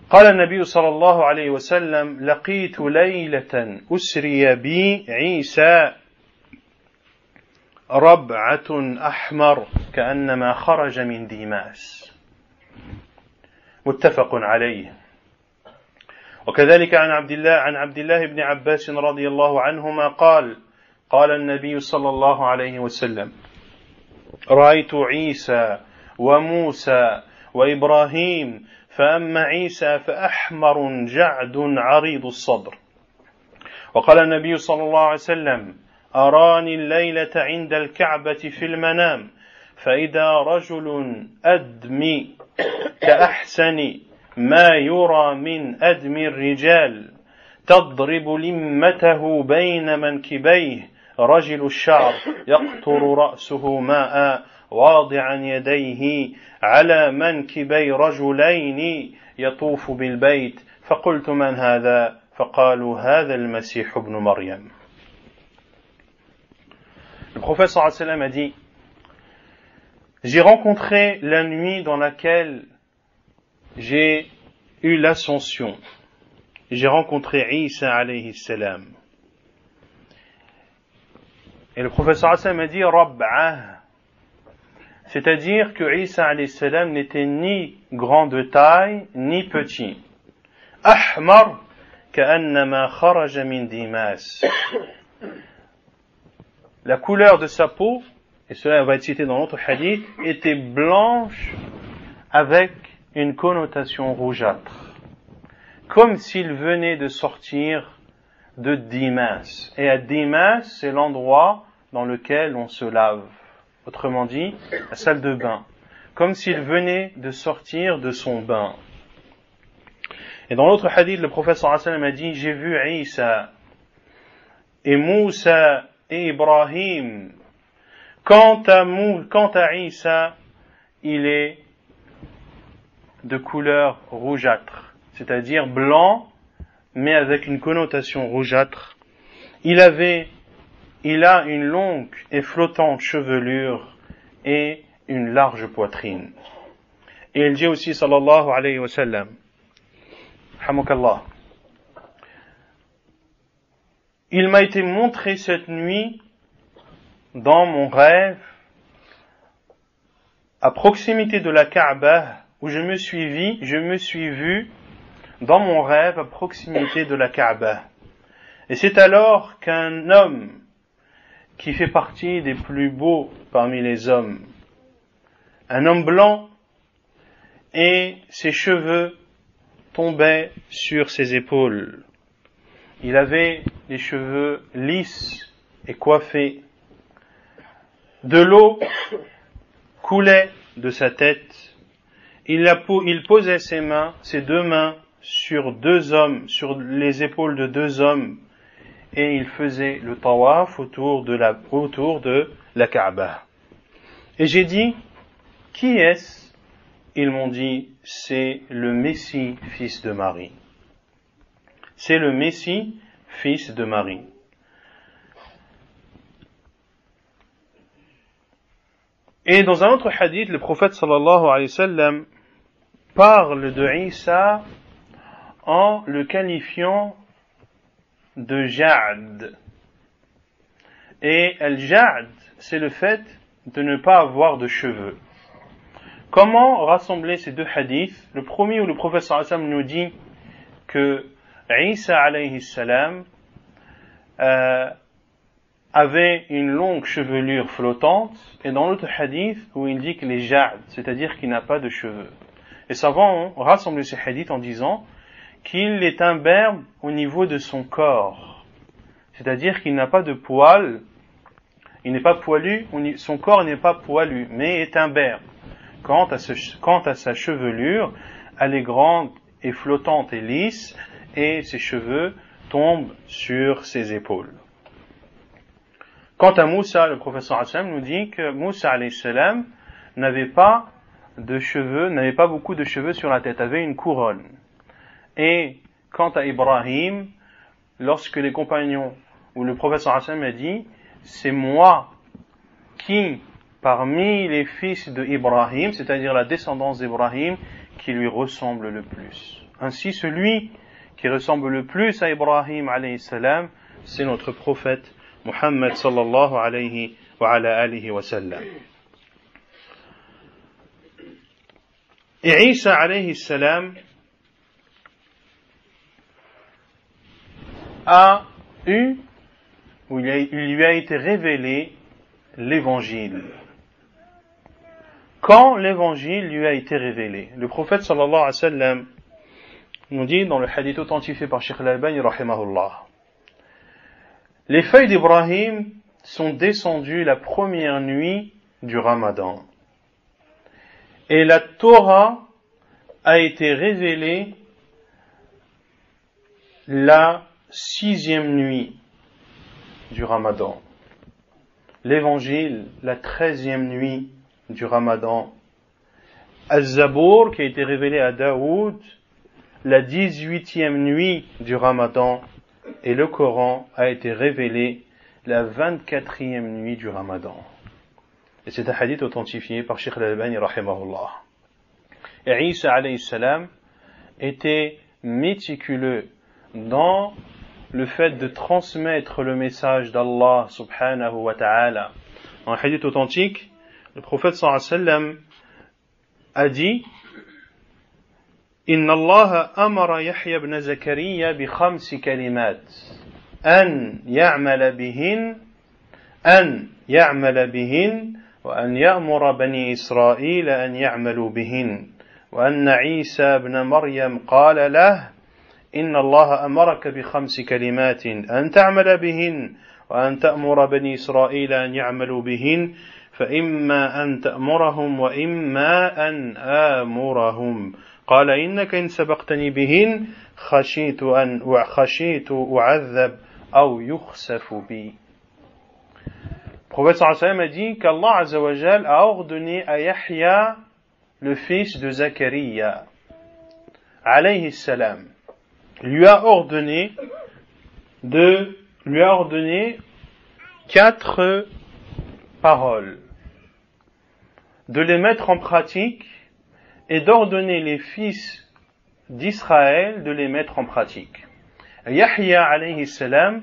قال النبي صلى الله عليه وسلم لقيت ليلة أسري بي عيسى ربعة أحمر كأنما خرج من ديماس متفق عليه. وكذلك عن عبد الله بن عباس رضي الله عنهما قال قال النبي صلى الله عليه وسلم رأيت عيسى وموسى وإبراهيم فأما عيسى فأحمر جعد عريض الصدر. وقال النبي صلى الله عليه وسلم أراني الليلة عند الكعبة في المنام فإذا رجل أدمي كأحسن ما يرى من أدمي الرجال تضرب لمته بين منكبيه رجل الشعر يقطر رأسه ماء واضعا يديه على منكبي رجلين يطوف بالبيت فقلت من هذا فقالوا هذا المسيح ابن مريم. Le prophète sallallahu alayhi wa sallam a dit: j'ai rencontré la nuit dans laquelle j'ai eu l'ascension. J'ai rencontré Isa alayhi salam Et le prophète sallallahu alayhi wa sallam a dit Rab'ah. C'est-à-dire que Isa alayhi salam n'était ni grand de taille, ni petit. Ahmar ka'annama kharaja min dimas. La couleur de sa peau, et cela va être cité dans l'autre hadith, était blanche avec une connotation rougeâtre. Comme s'il venait de sortir de Dimas. Et à Dimas, c'est l'endroit dans lequel on se lave. Autrement dit, la salle de bain. Comme s'il venait de sortir de son bain. Et dans l'autre hadith, le prophète sallallahu alayhi wa sallam a dit, j'ai vu Isa et Moussa et Ibrahim. Quant à Isa, il est de couleur rougeâtre, c'est-à-dire blanc, mais avec une connotation rougeâtre. Il a une longue et flottante chevelure et une large poitrine. Et il dit aussi, sallallahu alayhi wa sallam, hamakallah, il m'a été montré cette nuit dans mon rêve à proximité de la Kaaba où je me suis vu dans mon rêve à proximité de la Kaaba. Et c'est alors qu'un homme qui fait partie des plus beaux parmi les hommes, un homme blanc, et ses cheveux tombaient sur ses épaules. Il avait les cheveux lisses et coiffés. De l'eau coulait de sa tête. Il posait ses deux mains sur les épaules de deux hommes, et il faisait le tawaf autour de la Kaaba. Et j'ai dit, qui est-ce? Ils m'ont dit, c'est le Messie, fils de Marie. C'est le Messie, fils de Marie. Et dans un autre hadith, le prophète sallallahu alayhi wa sallam parle de Isa en le qualifiant de Ja'd. Et al-Ja'd, c'est le fait de ne pas avoir de cheveux. Comment rassembler ces deux hadiths? Le premier où le prophète sallallahu alayhi wa sallam nous dit que Isa alayhi salam avait une longue chevelure flottante, et dans l'autre hadith où il dit qu'il est ja'd, c'est-à-dire qu'il n'a pas de cheveux. Les savants ont rassemblé ces hadiths en disant qu'il est imberbe au niveau de son corps, c'est-à-dire qu'il n'a pas de poils, il n'est pas poilu, son corps n'est pas poilu, mais est imberbe. Quant à sa chevelure, elle est grande et flottante et lisse, et ses cheveux tombent sur ses épaules. Quant à Moussa, le professeur Hassan nous dit que Moussa alayhi salam n'avait pas beaucoup de cheveux sur la tête, avait une couronne. Et quant à Ibrahim, lorsque les compagnons ou le professeur Hassan a dit, c'est moi qui, parmi les fils de Ibrahim, c'est-à-dire la descendance d'Ibrahim, qui lui ressemble le plus. Ainsi, celui qui ressemble le plus à Ibrahim alayhi salam, c'est notre prophète Muhammad sallallahu alayhi wa ala alihi wa sallam. Et Isa alayhi salam il lui a été révélé l'évangile. Quand l'évangile lui a été révélé, le prophète sallallahu alayhi wa sallam nous dit dans le hadith authentifié par Cheikh Al-Albani rahimahullah, les feuilles d'Ibrahim sont descendues la première nuit du Ramadan. Et la Torah a été révélée la 6e nuit du Ramadan. L'évangile, la 13e nuit du Ramadan. Az-Zabour, qui a été révélé à Daoud, la 18e nuit du Ramadan. Et le Coran a été révélé la 24e nuit du Ramadan. Et c'est un hadith authentifié par Cheikh Al-Albani rahimahullah. Et Isa alayhi salam était méticuleux dans le fait de transmettre le message d'Allah subhanahu wa ta'ala. Dans un hadith authentique, le prophète sallallahu alayhi wa sallam a dit Inna Allah amara Yahya ibn Zakariya bi khamsi kalimat an ya'mala bihin wa an ya'mura bani Israël an ya'malu bihin wa anna Isa ibn Maryam qala lahu إن الله أمرك بخمس كلمات أن تعمل بهن وأن تأمر بني إسرائيل أن يعملوا بهن فإما أن تأمرهم وإما أن آمرهم قال إنك إن سبقتني بهن خشيت أعذب أو يخسف بي. Le prophète sallallahu alayhi wa sallam a dit qu'Allah azza wa jal a ordonné à Yahya, le fils de Zachariah, alayhi salam, lui a ordonné 4 paroles, de les mettre en pratique et d'ordonner les fils d'Israël de les mettre en pratique. Yahya alayhi salam,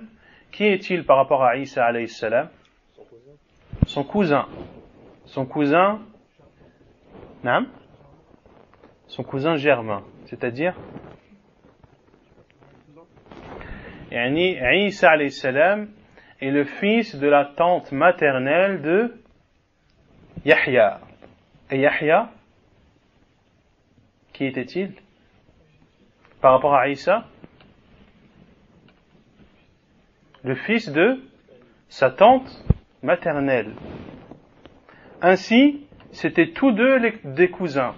qui est-il par rapport à Isa alayhi salam? Son cousin. Son cousin germain, c'est-à-dire Isa alayhi salam est le fils de la tante maternelle de Yahya. Et Yahya, qui était-il par rapport à Isa? Le fils de sa tante maternelle. Ainsi, c'était tous deux des cousins.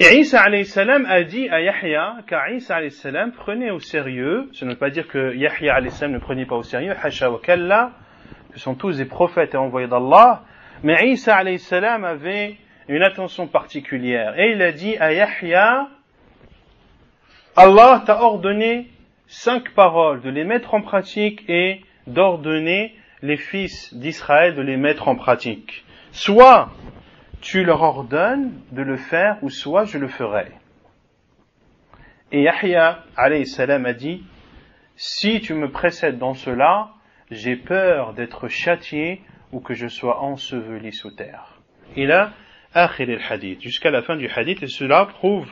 Et Isa alayhi salam a dit à Yahya, car Isa alayhi salam prenait au sérieux, ce ne veut pas dire que Yahya alayhi salam ne prenait pas au sérieux, hasha wa kalla, ce sont tous des prophètes et envoyés d'Allah, mais Isa alayhi salam avait une attention particulière, et il a dit à Yahya, Allah t'a ordonné 5 paroles, de les mettre en pratique et d'ordonner les fils d'Israël de les mettre en pratique. Soit tu leur ordonnes de le faire, ou soit je le ferai. Et Yahya alayhi salam a dit, si tu me précèdes dans cela, j'ai peur d'être châtié ou que je sois enseveli sous terre. Il a akhir al-hadith, jusqu'à la fin du hadith, et cela prouve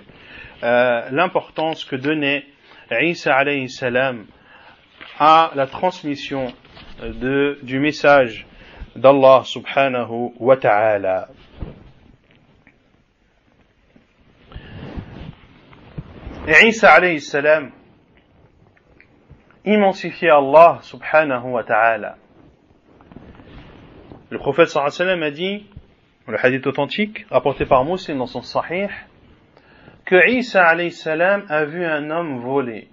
l'importance que donnait Isa alayhi salam à la transmission du message d'Allah subhanahu wa ta'ala. Et Isa alayhi salam immensifiait Allah subhanahu wa ta'ala. Le prophète sallallahu alayhi wa sallam a dit, le hadith authentique rapporté par Muslim dans son sahih, que Isa alayhi salam a vu un homme voler.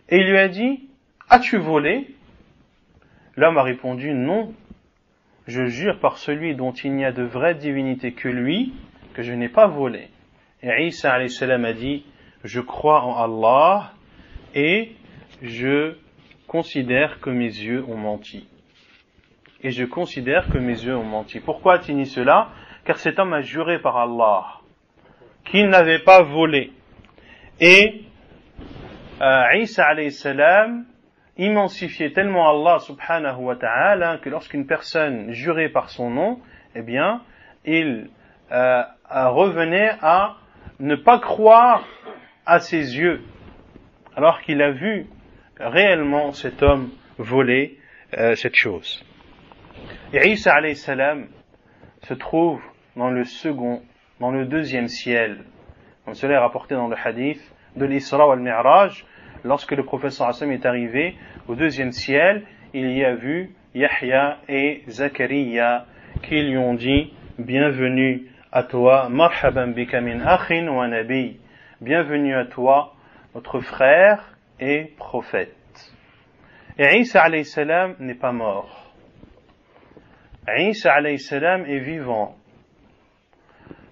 Et il lui a dit, as-tu volé? L'homme a répondu, non, je jure par celui dont il n'y a de vraie divinité que lui, que je n'ai pas volé. Et Isa alayhi salam a dit, je crois en Allah et je considère que mes yeux ont menti. Pourquoi a-t-il dit cela? Car cet homme a juré par Allah qu'il n'avait pas volé. Et Isa alayhi salam immensifiait tellement Allah subhanahu wa ta'ala que lorsqu'une personne jurait par son nom, eh bien, il revenait à ne pas croire à ses yeux, alors qu'il a vu réellement cet homme voler cette chose. Et Isa alayhi salam se trouve dans le deuxième ciel. Comme cela est rapporté dans le hadith de l'Isra wal Mi'raj, lorsque le prophète sallallahu alayhi wa sallam est arrivé au deuxième ciel, il y a vu Yahya et Zachariah qui lui ont dit, bienvenue à toi, marhaban bika min akhin wa nabi, bienvenue à toi, notre frère et prophète. Et Isa alayhi salam n'est pas mort. Isa alayhi salam est vivant.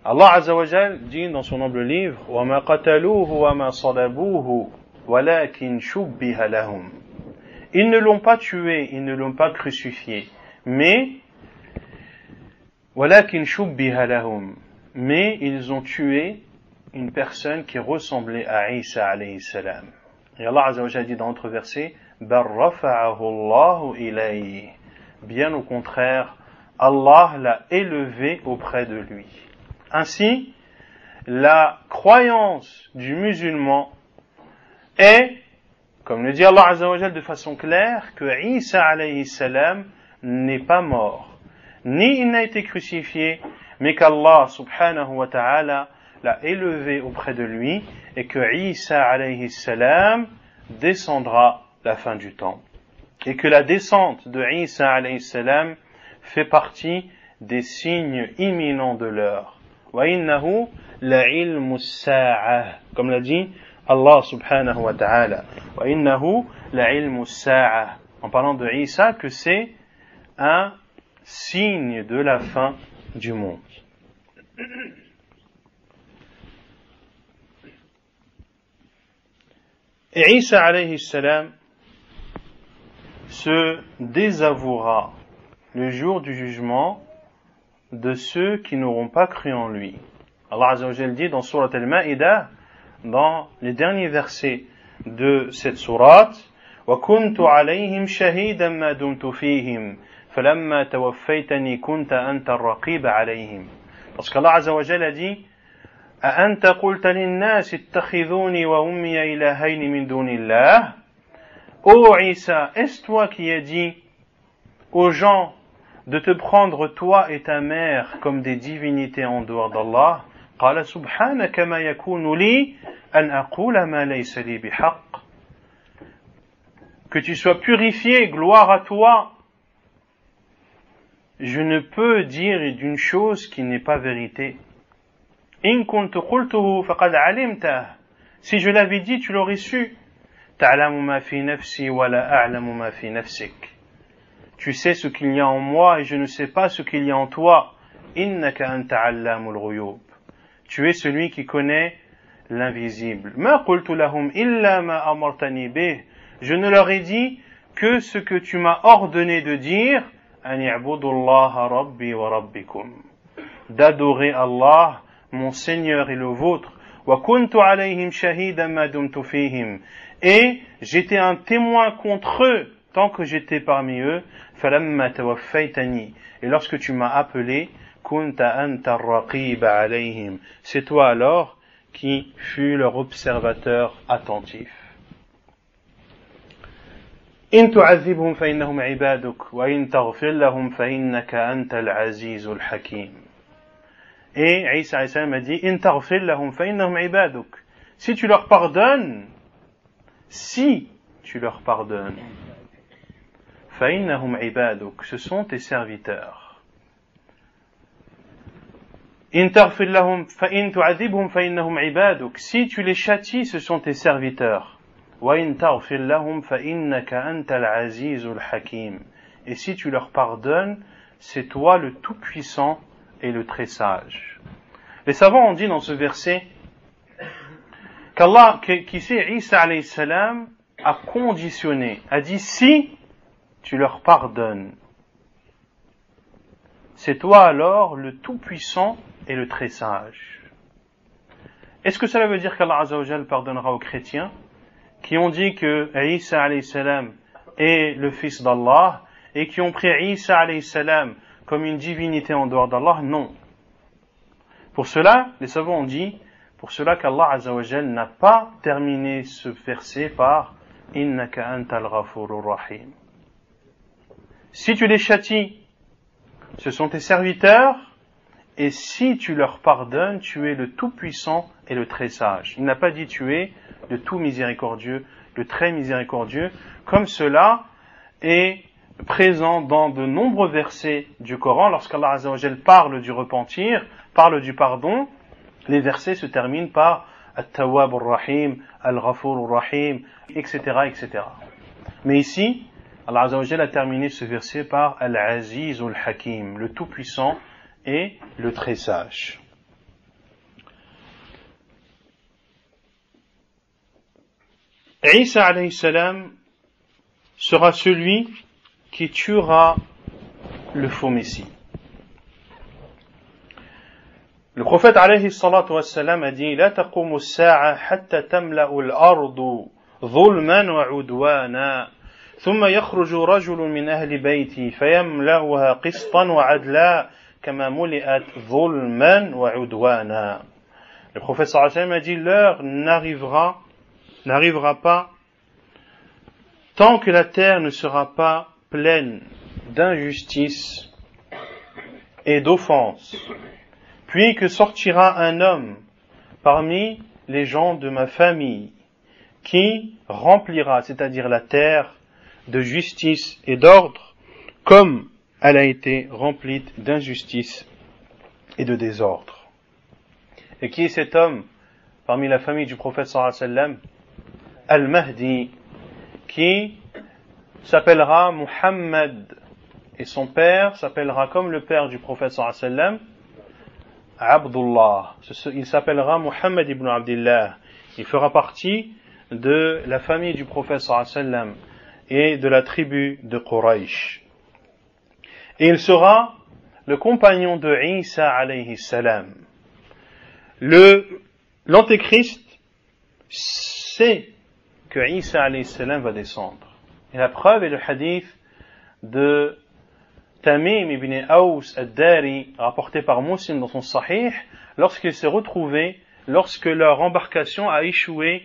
Allah azza wa jal dit dans son noble livre, وَمَا قَتَلُوهُ وَمَا صَلَبُوهُ وَلَكِنْ شُبِّهَ لَهُمْ. Ils ne l'ont pas tué, ils ne l'ont pas crucifié, mais وَلَكِنْ شُبِّهَ لَهُمْ, mais ils ont tué une personne qui ressemblait à Isa alayhi salam. Et Allah Azza wa Jalla dit dans notre verset, Bar rafa'ahu Allahu ilayhi. Bien au contraire, Allah l'a élevé auprès de lui. Ainsi, la croyance du musulman est, comme le dit Allah Azza wa Jalla de façon claire, que Isa alayhi salam n'est pas mort, ni il n'a été crucifié, mais qu'Allah subhanahu wa ta'ala l'a élevé auprès de lui et que Isa alayhi salam descendra la fin du temps. Et que la descente de Isa alayhi salam fait partie des signes imminents de l'heure. Wa innahu la ilmu as-sa'ah, comme l'a dit Allah subhanahu wa ta'ala. Wa innahu la ilmu as-sa'ah, en parlant de Isa, que c'est un signe de la fin du monde. Et Isa alayhi salam se désavouera le jour du jugement de ceux qui n'auront pas cru en lui. Allah Azza wa Jalla dit dans Surat Al-Ma'idah, dans les derniers versets de cette sourate, وَكُنْتُ عَلَيْهِمْ شَهِيدًا مَا دُمْتُ فِيهِمْ فَلَمَّا تَوَفَّيْتَنِي كُنْتَ أَنْتَ الرَّقِيبَ عَلَيْهِمْ. Parce qu'Allah Azza wa Jalla dit, أَأَنْتَ قُلْتَ لِلنَّاسِ اتَّخِذُونِي وَأُمِّيَ إِلَهَيْنِ مِنْ دُونِ اللَّهِ. Ô Isa, est-ce toi qui as dit aux gens de te prendre toi et ta mère comme des divinités en dehors d'Allah? قال سبحانك ما يكون لي أن أقول ما ليس لي بحق. Que tu sois purifié, gloire à toi. Je ne peux dire d'une chose qui n'est pas vérité. إن كنت قلته فقد علمته. Si je l'avais dit, tu l'aurais su. تعلم ما في نفسي ولا أعلم ما في نفسك. Tu sais ce qu'il y a en moi et je ne sais pas ce qu'il y a en toi. إنك أنت علام الغيوب. Tu es celui qui connaît l'invisible. ما قلت لهم إلا ما أمرتني به. Je ne leur ai dit que ce que tu m'as ordonné de dire, أن يعبدوا الله ربي وربكم. D'adorer Allah, mon Seigneur et le vôtre. وكنت عليهم شهيدا ما دمت فيهم. Et j'étais un témoin contre eux tant que j'étais parmi eux. فلما توفيتني. Et lorsque tu m'as appelé, كنت أنت الرقيب عليهم. C'est toi alors qui fus leur observateur attentif. إن تعذبهم فإنهم عبادك وإن تغفر لهم فإنك أنت العزيز الحكيم. Et Isa alayhi salam a dit إن تغفر لهم فإنهم عبادك. Si tu leur pardonnes, فإنهم عبادك, ce sont tes serviteurs. إن تغفر لهم فإن تعذبهم فإنهم عبادك. Si tu les châties, ce sont tes serviteurs. وَإِن تَغْفِرْ لَهُمْ فَإِنَّكَ أَنْتَ الْعَزِيزُ الْحَكِيمُ. Et si tu leur pardonnes, c'est toi le tout-puissant et le très sage. Les savants ont dit dans ce verset qu'Allah, qu'ici Isa alayhi salam a conditionné, a dit si tu leur pardonnes, c'est toi alors le tout-puissant et le très sage. Est-ce que cela veut dire qu'Allah Azza wa Jalla pardonnera aux chrétiens qui ont dit que Isa alayhi salam est le fils d'Allah et qui ont pris Isa alayhi salam comme une divinité en dehors d'Allah? Non. Pour cela, les savants ont dit, pour cela qu'Allah Azza wa Jalla n'a pas terminé ce verset par Innaka antal ghafurur rahim. Si tu les châties, ce sont tes serviteurs, et si tu leur pardonnes, tu es le tout-puissant et le très sage. Il n'a pas dit tu es le tout miséricordieux, le très miséricordieux, comme cela est présent dans de nombreux versets du Coran. Lorsqu'Allah Azza wa Jalla parle du repentir, parle du pardon, les versets se terminent par At-Tawwab ar-Rahim, Al-Ghafur ar-Rahim, etc., etc. Mais ici, Allah Azza wa Jalla a terminé ce verset par Al-Aziz al-Hakim, le tout-puissant et le très sage. Isa alayhi salam sera celui qui tuera le faux Messie. Le prophète alayhi salatu wassalam a dit لا تقوم الساعة حتى تملأ الأرض ظلما وعدوانا ثم يخرج رجل من أهل بيتي فيملأها قسطا وعدلا كما ملئت ظلما وعدوانا. Le prophète sallallahu alayhi wa sallam a dit l'heure n'arrivera pas tant que la terre ne sera pas pleine d'injustice et d'offense, puis que sortira un homme parmi les gens de ma famille qui remplira, c'est-à-dire la terre, de justice et d'ordre comme elle a été remplie d'injustice et de désordre. Et qui est cet homme parmi la famille du prophète sallallahu alayhi wa sallam? Al-Mahdi, qui s'appellera Muhammad, et son père s'appellera comme le père du prophète sallallahu alayhi wa sallam, Abdullah. Il s'appellera Muhammad ibn Abdillah. Il fera partie de la famille du prophète sallallahu alayhi wa sallam et de la tribu de Quraysh. Et il sera le compagnon de Isa alayhi salam. L'antéchrist sait que Isa alayhi salam va descendre. Et la preuve est le hadith de Tamim ibn Aws ad-Dari, rapporté par Muslim dans son Sahih, lorsqu'il s'est retrouvé, lorsque leur embarcation a échoué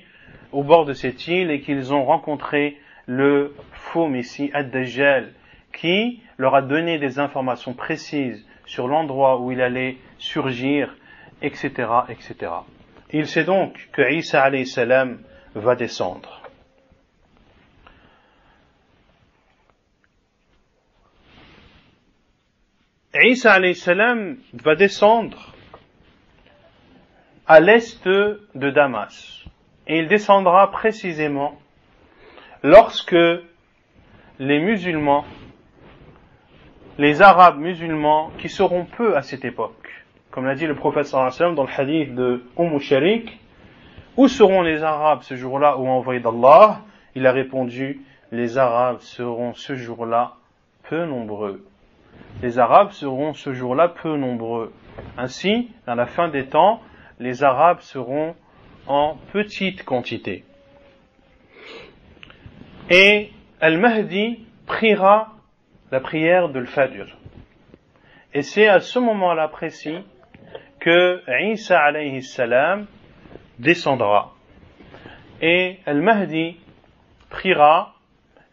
au bord de cette île et qu'ils ont rencontré le faux Messie ad-Dajjal, qui leur a donné des informations précises sur l'endroit où il allait surgir, etc., etc. Il sait donc que Isa alayhi salam va descendre. Isa alayhi salam va descendre à l'est de Damas. Et il descendra précisément lorsque les musulmans, les arabes musulmans, qui seront peu à cette époque, comme l'a dit le prophète sallallahu alayhi wa sallam dans le hadith de Sharik, où seront les arabes ce jour-là au envoyé d'Allah? Il a répondu, les arabes seront ce jour-là peu nombreux. Les arabes seront ce jour-là peu nombreux. Ainsi, dans la fin des temps, les arabes seront en petite quantité. Et Al-Mahdi priera la prière de l'Fajr. Et c'est à ce moment-là précis que Isa alayhi salam descendra. Et Al-Mahdi priera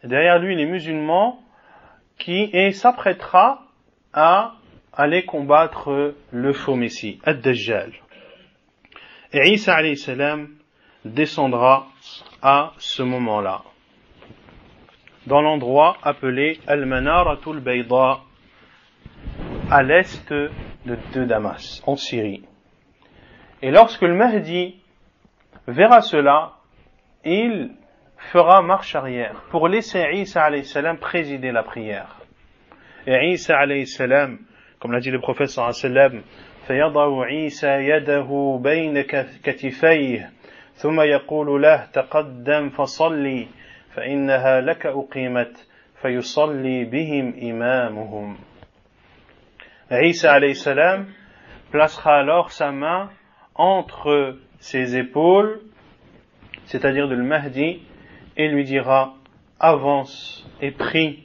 derrière lui les musulmans et s'apprêtera à aller combattre le faux Messie, Ad-Dajjal. Et Isa alayhi salam descendra à ce moment-là, dans l'endroit appelé Al-Manaratul Bayda, à l'est de Damas, en Syrie. Et lorsque le Mahdi verra cela, il fera marche arrière pour laisser Isa alayhi salam présider la prière. Et Isa alayhi salam, comme l'a dit le prophète sallallahu alayhi wa sallam, فيضع عيسى يده بين كتفيه ثم يقول له تقدم فصلي فإنها لك أقيمت فيصلي بهم إمامهم. Isa alayhi salam placera alors sa main entre ses épaules, c'est-à-dire de le Mahdi, et lui dira avance et prie,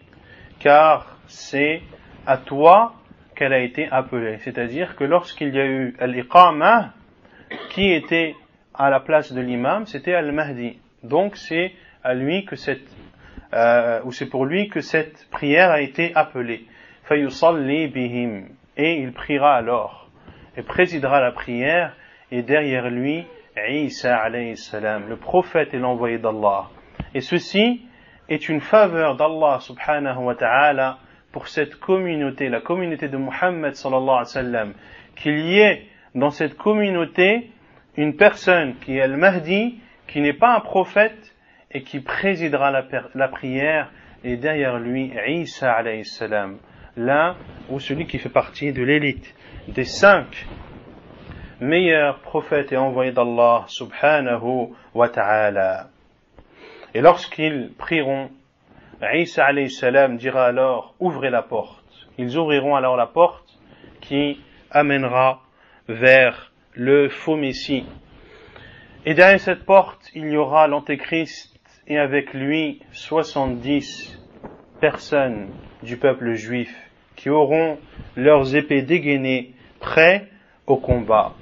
car c'est à toi qu'elle a été appelée. C'est-à-dire que lorsqu'il y a eu al-Iqamah, qui était à la place de l'imam, c'était al-Mahdi. Donc c'est à lui que c'est pour lui que cette prière a été appelée. Fayusalli bihim, et il priera alors et présidera la prière, et derrière lui Isa alayhi salam, le prophète et l'envoyé d'Allah. Et ceci est une faveur d'Allah subhanahu wa ta'ala pour cette communauté, la communauté de Muhammad sallallahu alayhi wa sallam, qu'il y ait dans cette communauté une personne qui est Al-Mahdi, qui n'est pas un prophète et qui présidera la prière, et derrière lui Isa alayhi salam, l'un ou celui qui fait partie de l'élite des 5 meilleurs prophètes et envoyés d'Allah subhanahu wa ta'ala. Et lorsqu'ils prieront, Isa alayhi salam dira alors ouvrez la porte. Ils ouvriront alors la porte qui amènera vers le faux Messie. Et derrière cette porte, il y aura l'Antéchrist et avec lui 70 personnes du peuple juif qui auront leurs épées dégainées prêts au combat.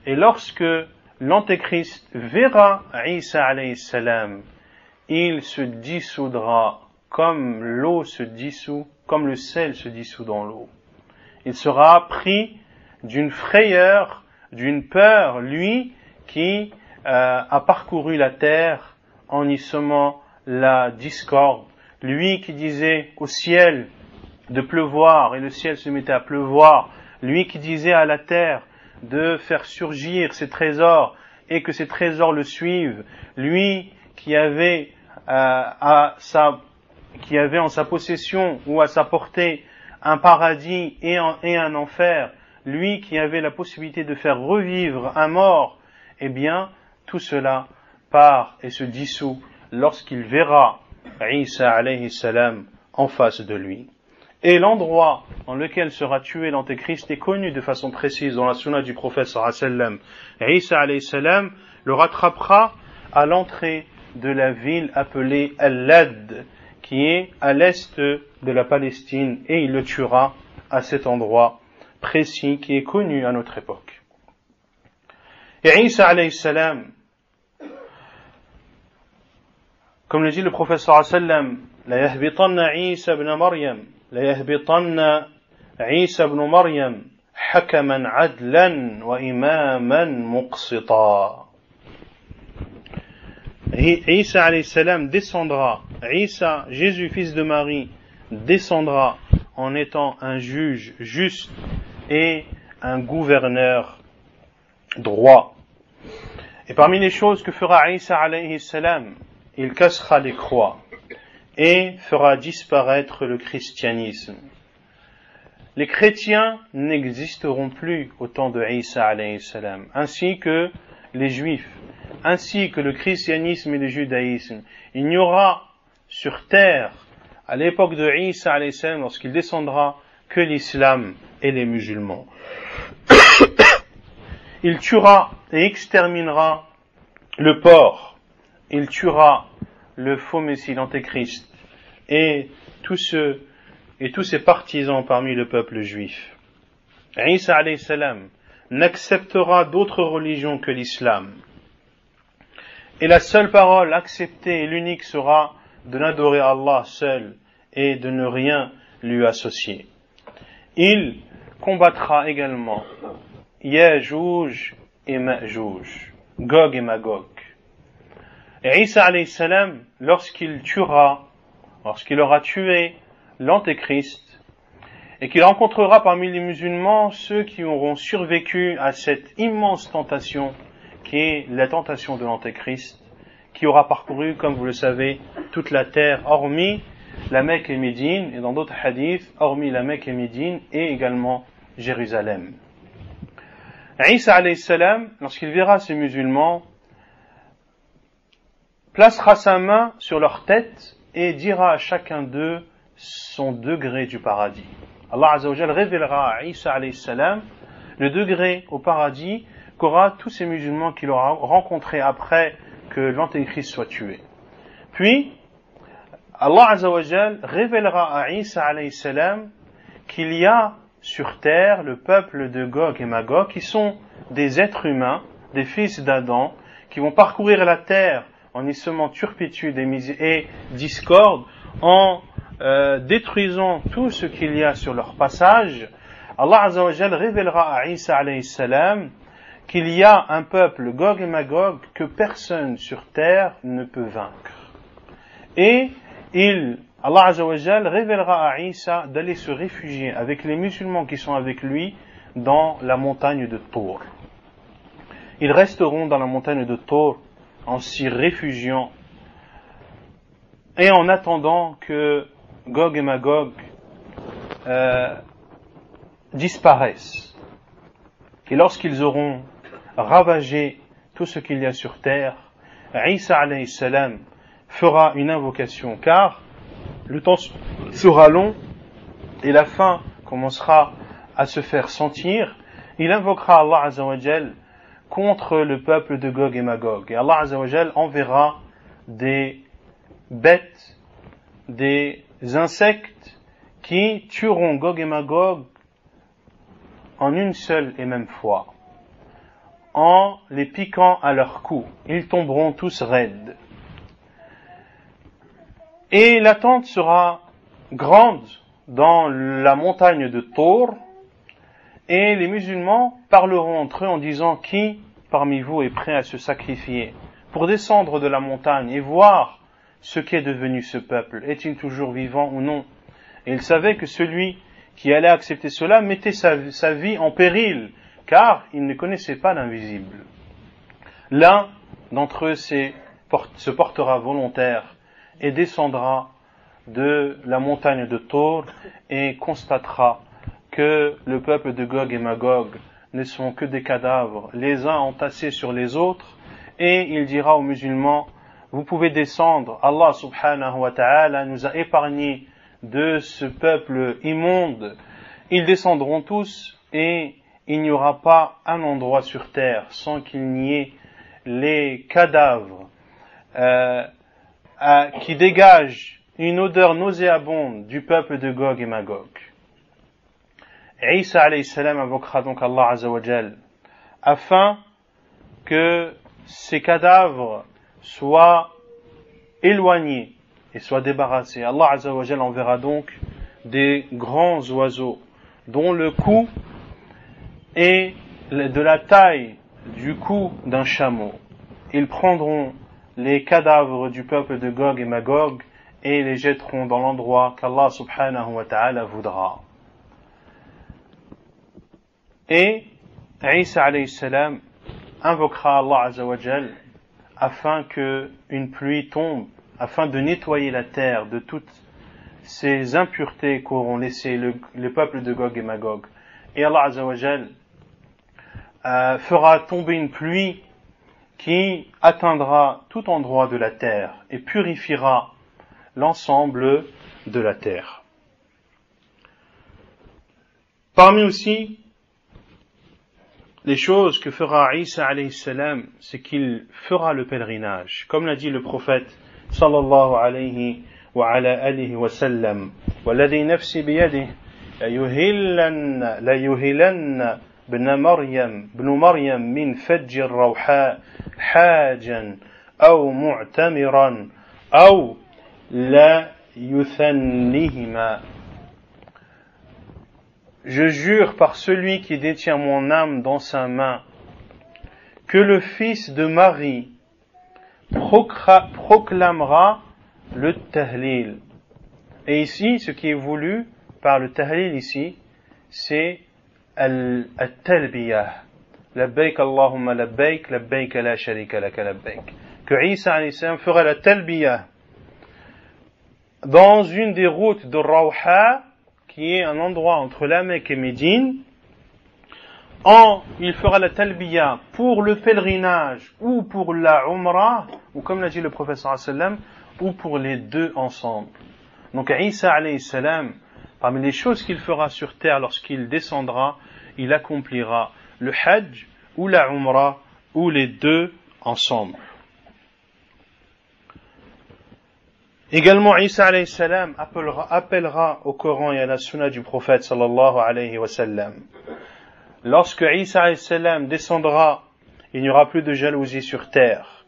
Et lorsque l'Antéchrist verra Isa alayhi salam, il se dissoudra comme l'eau se dissout, comme le sel se dissout dans l'eau. Il sera pris d'une frayeur, d'une peur, lui qui a parcouru la terre en y semant la discorde, lui qui disait au ciel de pleuvoir et le ciel se mettait à pleuvoir, lui qui disait à la terre de faire surgir ses trésors et que ses trésors le suivent, lui qui avait en sa possession ou à sa portée un paradis et un enfer, lui qui avait la possibilité de faire revivre un mort, eh bien, tout cela part et se dissout lorsqu'il verra Isa alayhi salam en face de lui. Et l'endroit dans lequel sera tué l'Antéchrist est connu de façon précise dans la sunna du prophète sallallahu alayhi wa sallam. Isa alayhi salam le rattrapera à l'entrée de la ville appelée Al-Lad, qui est à l'est de la Palestine, et il le tuera à cet endroit précis qui est connu à notre époque. Et Isa alayhi salam, comme le dit le prophète sallallahu alayhi wa sallam, la yahbitanna Isa ibn Maryam, la yahbitanna Isa ibn Maryam hakaman adlan wa imaman muqsita. Isa alayhi salam descendra, Isa, Jésus fils de Marie, descendra en étant un juge juste et un gouverneur droit. Et parmi les choses que fera Isa alayhi salam, il cassera les croix et fera disparaître le christianisme. Les chrétiens n'existeront plus au temps de Isa alayhi salam, ainsi que les juifs, ainsi que le christianisme et le judaïsme. Il n'y aura sur terre, à l'époque de Isa alayhi salam, lorsqu'il descendra, que l'islam et les musulmans. Il tuera et exterminera le porc. Il tuera le faux Messie, l'Antéchrist, et tous ses partisans parmi le peuple juif. Isa alayhi salam n'acceptera d'autres religions que l'islam. Et la seule parole acceptée et l'unique sera de n'adorer Allah seul et de ne rien lui associer. Il combattra également Yajouj et Majouj, Gog et Magog. Et Isa alayhi salam, lorsqu'il aura tué l'Antéchrist, et qu'il rencontrera parmi les musulmans ceux qui auront survécu à cette immense tentation qui est la tentation de l'Antéchrist, qui aura parcouru, comme vous le savez, toute la terre, hormis la Mecque et Médine, et dans d'autres hadiths, hormis la Mecque et Médine, et également Jérusalem. Isa alayhi salam, lorsqu'il verra ces musulmans, placera sa main sur leur tête et dira à chacun d'eux son degré du paradis. Allah Azza wa Jal révélera à Isa alayhi salam le degré au paradis qu'aura tous ces musulmans qu'il aura rencontrés après que l'Antéchrist soit tué. Puis, Allah Azza wa Jal révélera à Isa alayhi salam qu'il y a sur terre le peuple de Gog et Magog qui sont des êtres humains, des fils d'Adam, qui vont parcourir la terre en y semant turpitude et discorde, en détruisant tout ce qu'il y a sur leur passage. Allah Azza wa Jal révélera à Isa alayhi salam qu'il y a un peuple, Gog et Magog, que personne sur terre ne peut vaincre. Et Allah Azza wa Jal révélera à Isa d'aller se réfugier avec les musulmans qui sont avec lui dans la montagne de Tour. Ils resteront dans la montagne de Tour en s'y réfugiant et en attendant que Gog et Magog disparaissent. Et lorsqu'ils auront ravagé tout ce qu'il y a sur terre, Isa alayhi salam fera une invocation, car le temps sera long et la faim commencera à se faire sentir, il invoquera Allah Azzawajal contre le peuple de Gog et Magog. Et Allah Azzawajal enverra des bêtes, des insectes qui tueront Gog et Magog en une seule et même fois, en les piquant à leur cou. Ils tomberont tous raides. Et l'attente sera grande dans la montagne de Tour, et les musulmans parleront entre eux en disant qui parmi vous est prêt à se sacrifier pour descendre de la montagne et voir ce qu'est devenu ce peuple, est-il toujours vivant ou non? Et ils savaient que celui qui allait accepter cela mettait sa vie en péril, car il ne connaissait pas l'invisible. L'un d'entre eux se portera volontaire et descendra de la montagne de Tour et constatera que le peuple de Gog et Magog ne sont que des cadavres, les uns entassés sur les autres, et il dira aux musulmans, vous pouvez descendre, Allah subhanahu wa ta'ala nous a épargnés de ce peuple immonde. Ils descendront tous et il n'y aura pas un endroit sur terre sans qu'il n'y ait les cadavres qui dégagent une odeur nauséabonde du peuple de Gog et Magog. Isa alayhi salam invoquera donc Allah Azzawajal afin que ces cadavres soient éloignés et soient débarrassés. Allah Azzawajal enverra donc des grands oiseaux dont le cou est de la taille du cou d'un chameau. Ils prendront les cadavres du peuple de Gog et Magog et les jetteront dans l'endroit qu'Allah subhanahu wa ta'ala voudra. Et Isa alayhi salam invoquera Allah Azzawajal afin que une pluie tombe, afin de nettoyer la terre de toutes ces impuretés qu'auront laissé le peuple de Gog et Magog. Et Allah Azzawajal fera tomber une pluie qui atteindra tout endroit de la terre et purifiera l'ensemble de la terre. Parmi aussi les choses que fera Isa alayhi salam, c'est qu'il fera le pèlerinage. Comme l'a dit le prophète sallallahu alayhi wa ala alihi wa sallam, وَالَّذِي نَفْسِي بِيَدِهِ لَيُهِلَنَّ بن مريم من فج الروحاء حاجا أو معتمرا أو لا يثنيهما. Je jure par celui qui détient mon âme dans sa main que le fils de Marie proclamera le tahlil. Et ici, ce qui est voulu par le tahlil ici, c'est al-talbiyah. Labbaik Allahumma labbaik, labbaik la sharika laka labbaik. Que Isa alayhi salam fera la talbiyah dans une des routes de Rawha, qui est un endroit entre la Mecque et Médine. Il fera la talbiyah pour le pèlerinage ou pour la umrah, ou comme l'a dit le prophète sallallahu alayhi wa sallam, ou pour les deux ensemble. Donc Isa alayhi salam, parmi les choses qu'il fera sur terre lorsqu'il descendra, il accomplira le hajj ou la umrah ou les deux ensemble. Également, Isa alayhi salam appellera au Coran et à la sunna du prophète sallallahu alayhi wa sallam. Lorsque Isa alayhi salam descendra, il n'y aura plus de jalousie sur terre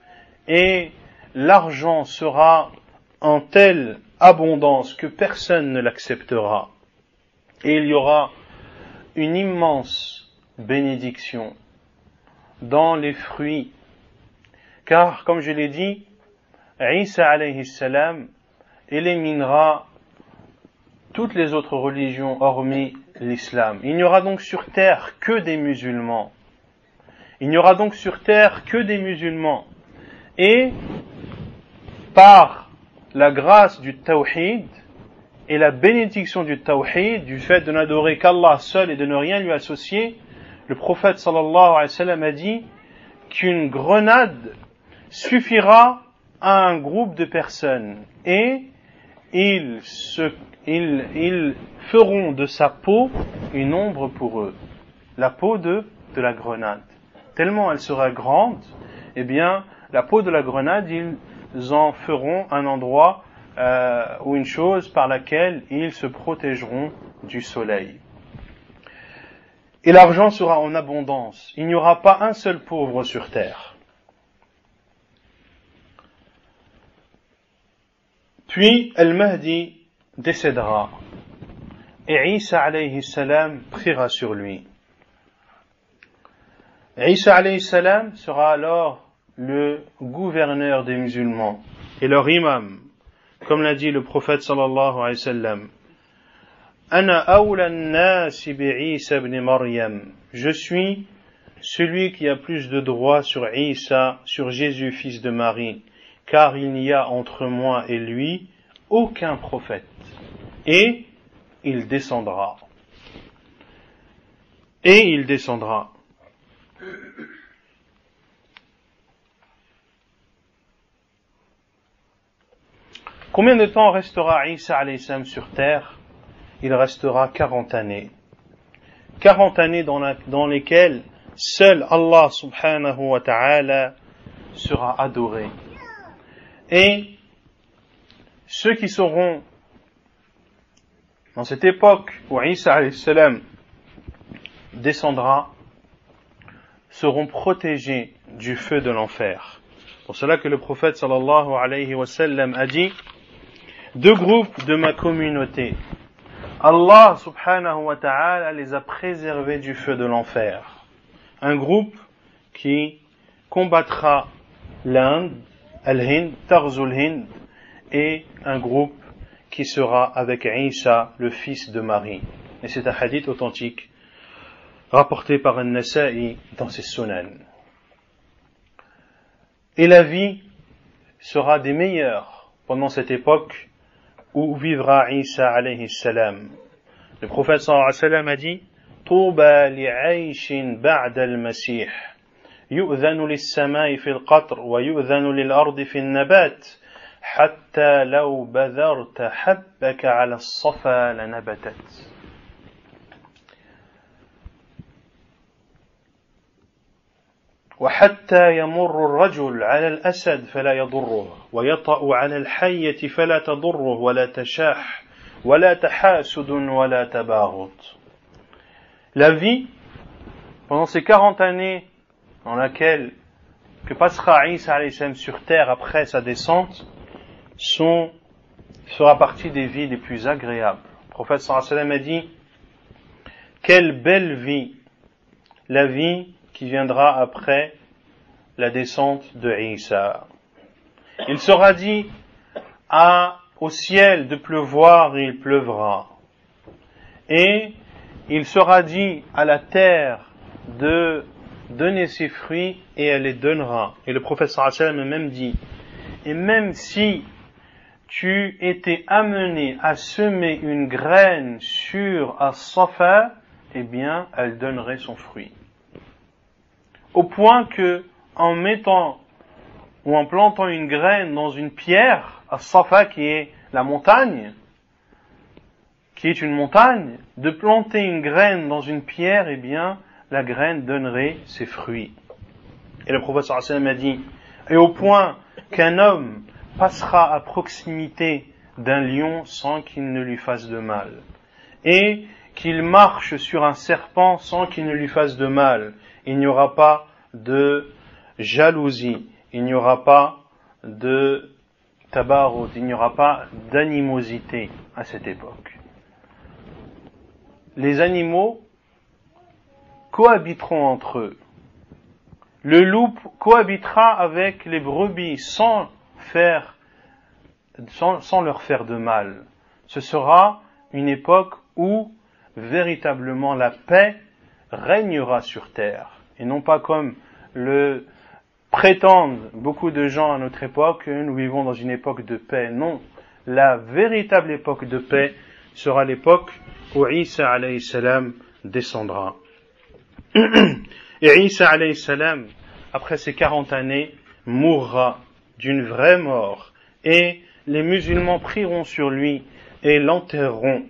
et l'argent sera en telle abondance que personne ne l'acceptera. Et il y aura une immense bénédiction dans les fruits. Car, comme je l'ai dit, Isa alayhi salam éliminera toutes les autres religions hormis l'islam. Il n'y aura donc sur terre que des musulmans. Il n'y aura donc sur terre que des musulmans. Et par la grâce du tawhid et la bénédiction du tawhid, du fait de n'adorer qu'Allah seul et de ne rien lui associer, le prophète sallallahu alayhi wa sallam a dit qu'une grenade suffira à un groupe de personnes et ils feront de sa peau une ombre pour eux. la peau de la grenade. Tellement elle sera grande, eh bien, la peau de la grenade, ils en feront un endroit ou une chose par laquelle ils se protégeront du soleil. Et l'argent sera en abondance. Il n'y aura pas un seul pauvre sur terre. Puis, Al-Mahdi décédera. Et Isa alayhi salam priera sur lui. Isa alayhi salam sera alors le gouverneur des musulmans et leur imam. Comme l'a dit le prophète sallallahu alayhi wa sallam. Ana awla an-nas bi Isa ibn Maryam. Je suis celui qui a plus de droit sur Isa, sur Jésus, fils de Marie, car il n'y a entre moi et lui aucun prophète. Et il descendra. Et il descendra. Combien de temps restera Isa alayhi salam sur terre? Il restera 40 années. 40 années dans lesquelles seul Allah subhanahu wa ta'ala sera adoré. Et ceux qui seront dans cette époque où Isa alayhi salam descendra seront protégés du feu de l'enfer. Pour cela que le prophète sallallahu alayhi wa sallam a dit: deux groupes de ma communauté, Allah subhanahu wa ta'ala les a préservés du feu de l'enfer. Un groupe qui combattra l'Inde, Al-Hind, Tarzul Hind, et un groupe qui sera avec Isa, le fils de Marie. Et c'est un hadith authentique rapporté par An-Nasa'i dans ses Sunan. Et la vie sera des meilleures pendant cette époque où vivra Isa alayhi salam. Le prophète sallallahu alayhi wa sallam a dit: Touba li'ayshin ba'da al-masih. Yu'dhanu lis-sama'i fil qatr wa yu'dhanu lil-ardi fil nabat. Hatta law badharta habbaka 'ala as-safa lanabatat. وحتى يمر الرجل على الأسد فلا يضره ويطأ على الحية فلا تضره ولا تشاح ولا تحاسد ولا تباغض. La vie, pendant ces 40 années dans laquelle que passera Isa alayhi salam sur terre après sa descente, fera partie des vies les plus agréables. Le prophète sallallahu alayhi wa sallam a dit: quelle belle vie, la vie qui viendra après la descente de Isa. Il sera dit au ciel de pleuvoir et il pleuvra. Et il sera dit à la terre de donner ses fruits et elle les donnera. Et le prophète sallallahu alayhi wa sallam a même dit: et même si tu étais amené à semer une graine sur As-Safa, eh bien elle donnerait son fruit. Au point que, en mettant ou en plantant une graine dans une pierre, As-Safa qui est la montagne, qui est une montagne, de planter une graine dans une pierre, eh bien, la graine donnerait ses fruits. Et le prophète sallallahu alayhi wa sallam a dit: et au point qu'un homme passera à proximité d'un lion sans qu'il ne lui fasse de mal, et qu'il marche sur un serpent sans qu'il ne lui fasse de mal, il n'y aura pas de jalousie, il n'y aura pas de tabarut, il n'y aura pas d'animosité à cette époque. Les animaux cohabiteront entre eux. Le loup cohabitera avec les brebis sans leur faire de mal. Ce sera une époque où véritablement la paix régnera sur terre. Et non pas comme le prétendent beaucoup de gens à notre époque, nous vivons dans une époque de paix. Non, la véritable époque de paix sera l'époque où Isa alayhi salam descendra. Et Isa alayhi salam, après ces 40 années, mourra d'une vraie mort. Et les musulmans prieront sur lui et l'enterreront.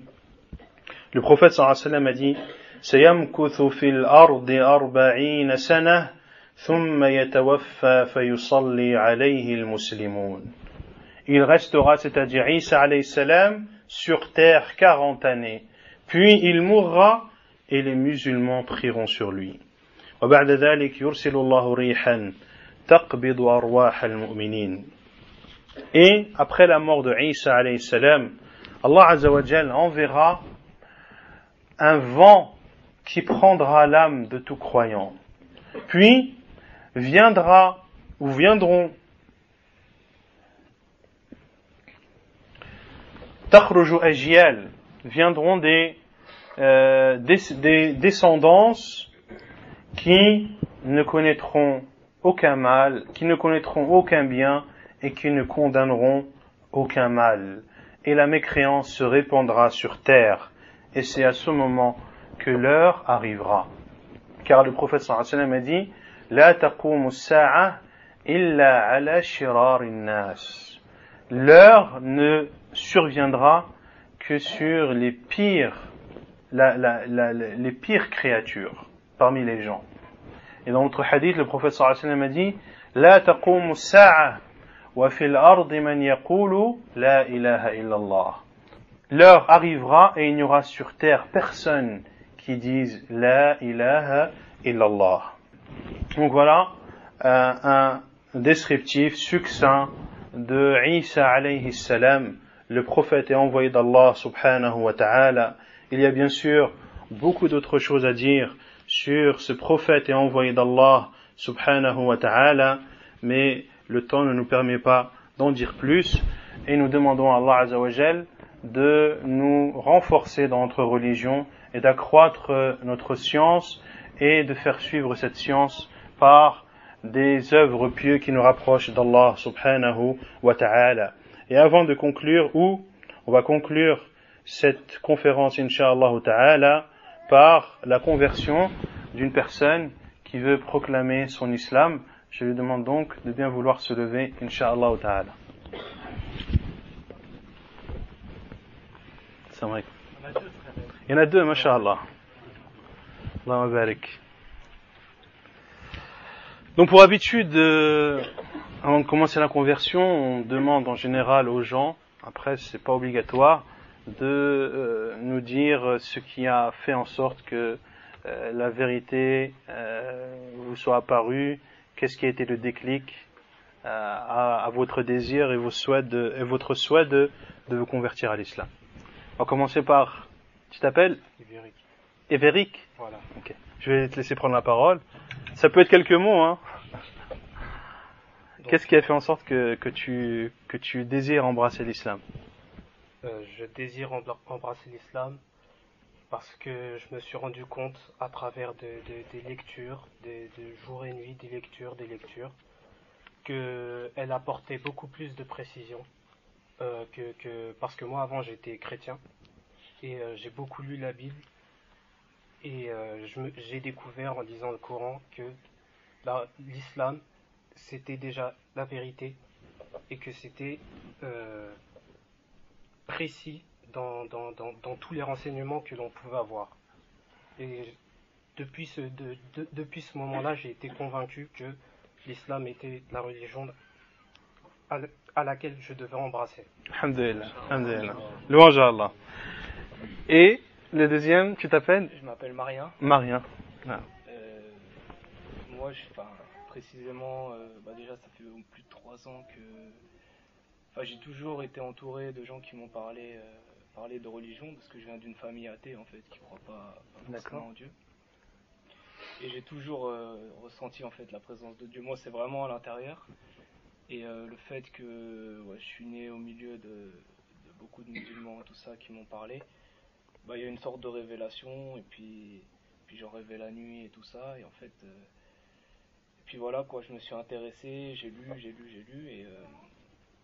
Le prophète sallallahu alayhi wa sallam a dit: سيمكث في الأرض 40 سنة ثم يتوفى فيصلي عليه المسلمون. Il restera, c'est-à-dire Isa alayhi salam, sur terre 40 années. Puis il mourra et les musulmans prieront sur lui. وبعد ذلك يرسل الله ريحا تقبض أرواح المؤمنين. Et après la mort de Isa alayhi salam, Allah azza wa jal enverra un vent qui prendra l'âme de tout croyant. Puis viendront takhruju ajyal, viendront des descendances qui ne connaîtront aucun mal, qui ne connaîtront aucun bien et qui ne condamneront aucun mal. Et la mécréance se répandra sur terre. Et c'est à ce moment que l'heure arrivera. Car le prophète sallallahu alayhi wa sallam a dit La taqumu as-sa'a illa ala shirari an-nas. L'heure ne surviendra que sur les pires créatures parmi les gens. Et dans notre hadith, le prophète sallallahu alayhi wa sallam a dit La taqumu as-sa'a wa fil ardi man yaqulu la ilaha illallah. L'heure arrivera et il n'y aura sur terre personne qui dise la ilaha illallah. Donc voilà un descriptif succinct de Isa alayhi salam, le prophète et envoyé d'Allah subhanahu wa ta'ala. Il y a bien sûr beaucoup d'autres choses à dire sur ce prophète et envoyé d'Allah subhanahu wa ta'ala, mais le temps ne nous permet pas d'en dire plus et nous demandons à Allah azza wa jal de nous renforcer dans notre religion et d'accroître notre science et de faire suivre cette science par des œuvres pieuses qui nous rapprochent d'Allah subhanahu wa ta'ala. Et avant de conclure, on va conclure cette conférence incha'Allah ta'ala par la conversion d'une personne qui veut proclamer son islam. Je lui demande donc de bien vouloir se lever incha'Allah ta'ala. Il y en a deux, masha'Allah. Allahumma barik. Donc pour habitude, avant de commencer la conversion, on demande en général aux gens, après c'est pas obligatoire, de nous dire ce qui a fait en sorte que la vérité vous soit apparue, qu'est-ce qui a été le déclic à votre désir et votre souhait de vous convertir à l'islam. On va commencer par... Tu t'appelles Évéric. Voilà. Okay. Je vais te laisser prendre la parole. Ça peut être quelques mots, hein. Donc, qu'est-ce qui a fait en sorte que tu désires embrasser l'islam? Je désire embrasser l'islam parce que je me suis rendu compte à travers des lectures, de jour et nuit, des lectures, qu'elle apportait beaucoup plus de précision. Parce que moi avant j'étais chrétien et j'ai beaucoup lu la Bible et j'ai découvert en lisant le Coran que l'islam c'était déjà la vérité et que c'était précis dans tous les renseignements que l'on pouvait avoir. Et depuis ce moment-là, j'ai été convaincu que l'islam était la religion à laquelle je devais embrasser. Alhamdulillah, alhamdulillah. Louange à Allah. Et le deuxième, tu t'appelles? Je m'appelle Marien. Marien. Ah. Moi, précisément, déjà ça fait plus de 3 ans que... j'ai toujours été entouré de gens qui m'ont parlé de religion, parce que je viens d'une famille athée en fait, qui ne croit pas forcément en Dieu. Et j'ai toujours ressenti en fait la présence de Dieu. Moi, c'est vraiment à l'intérieur. Et le fait que je suis né au milieu de beaucoup de musulmans, tout ça, qui m'ont parlé, il y a une sorte de révélation, et puis j'en rêvais la nuit et tout ça, et en fait, et puis voilà quoi, je me suis intéressé, j'ai lu, et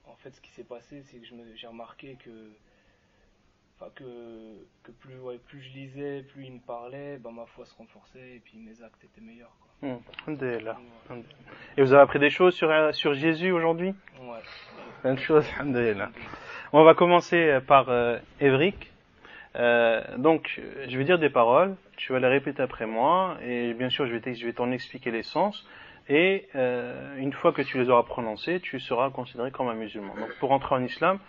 en fait ce qui s'est passé, c'est que j'ai remarqué que plus je lisais, plus il me parlait, ma foi se renforçait, et puis mes actes étaient meilleurs quoi. Alhamdulillah. Et vous avez appris des choses sur Jésus aujourd'hui? Ouais. Plein de choses, alhamdulillah. On va commencer par Évric. Donc, je vais dire des paroles, tu vas les répéter après moi, et bien sûr, je vais t'en expliquer les sens, et une fois que tu les auras prononcées, tu seras considéré comme un musulman. Donc, pour entrer en islam,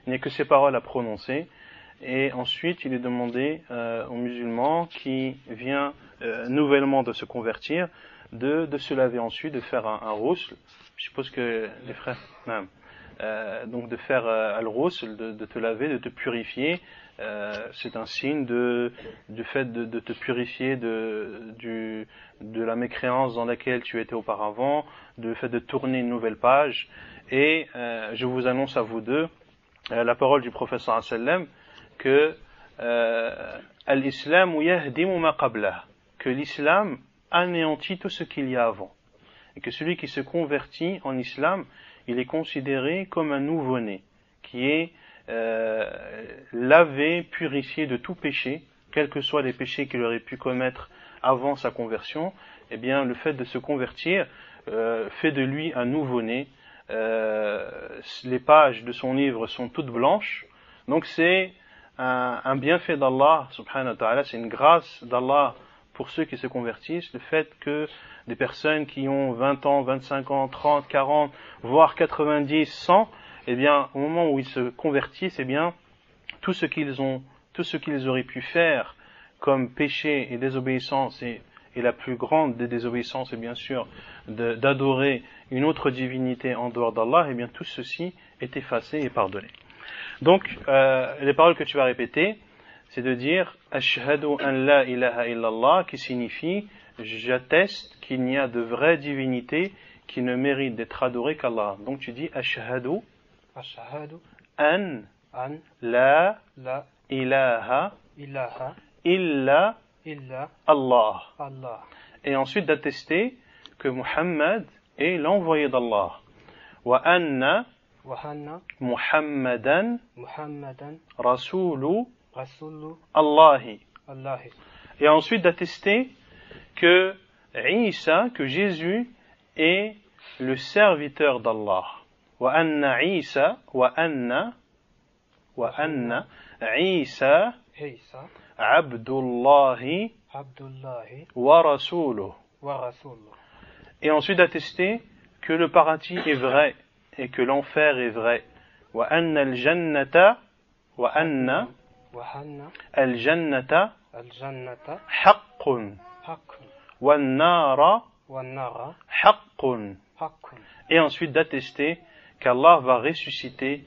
il n'y a que ces paroles à prononcer, et ensuite, il est demandé aux musulmans qui vient nouvellement de se convertir, de se laver ensuite, de faire un ghusl. Je suppose que les frères... Non. Donc de faire al-ghusl, de te laver, de te purifier, c'est un signe du fait de te purifier de la mécréance dans laquelle tu étais auparavant, du fait de tourner une nouvelle page. Et je vous annonce à vous deux la parole du prophète sallallahu alayhi wa sallam que al-islam yahdimu ma qablah, que l'islam anéantit tout ce qu'il y a avant, et que celui qui se convertit en islam, il est considéré comme un nouveau-né, qui est lavé, purifié de tout péché, quels que soient les péchés qu'il aurait pu commettre avant sa conversion. Eh bien, le fait de se convertir fait de lui un nouveau-né. Les pages de son livre sont toutes blanches, donc c'est un bienfait d'Allah, subhanahu wa ta'ala, c'est une grâce d'Allah pour ceux qui se convertissent, le fait que des personnes qui ont 20 ans, 25 ans, 30, 40, voire 90, 100, eh bien, au moment où ils se convertissent, eh bien, tout ce qu'ils auraient pu faire comme péché et désobéissance, et la plus grande des désobéissances est bien sûr d'adorer une autre divinité en dehors d'Allah, eh bien, tout ceci est effacé et pardonné. Donc, les paroles que tu vas répéter, c'est de dire « Ashhadu an la ilaha illallah » qui signifie « J'atteste qu'il n'y a de vraie divinité qui ne mérite d'être adorée qu'Allah ». Donc tu dis « Ashhadu an la ilaha illa Allah ». Et ensuite d'attester que Muhammad est l'envoyé d'Allah. « Wa anna Muhammadan rasulu Allahi ». Et ensuite d'attester que Isa, que Jésus est le serviteur d'Allah. Wa anna Isa Abdullahi wa rasuluh. Et ensuite d'attester que le paradis est vrai et que l'enfer est vrai. Wa anna al-jannata haqqun wa an-nara haqqun. Et ensuite d'attester qu'Allah va ressusciter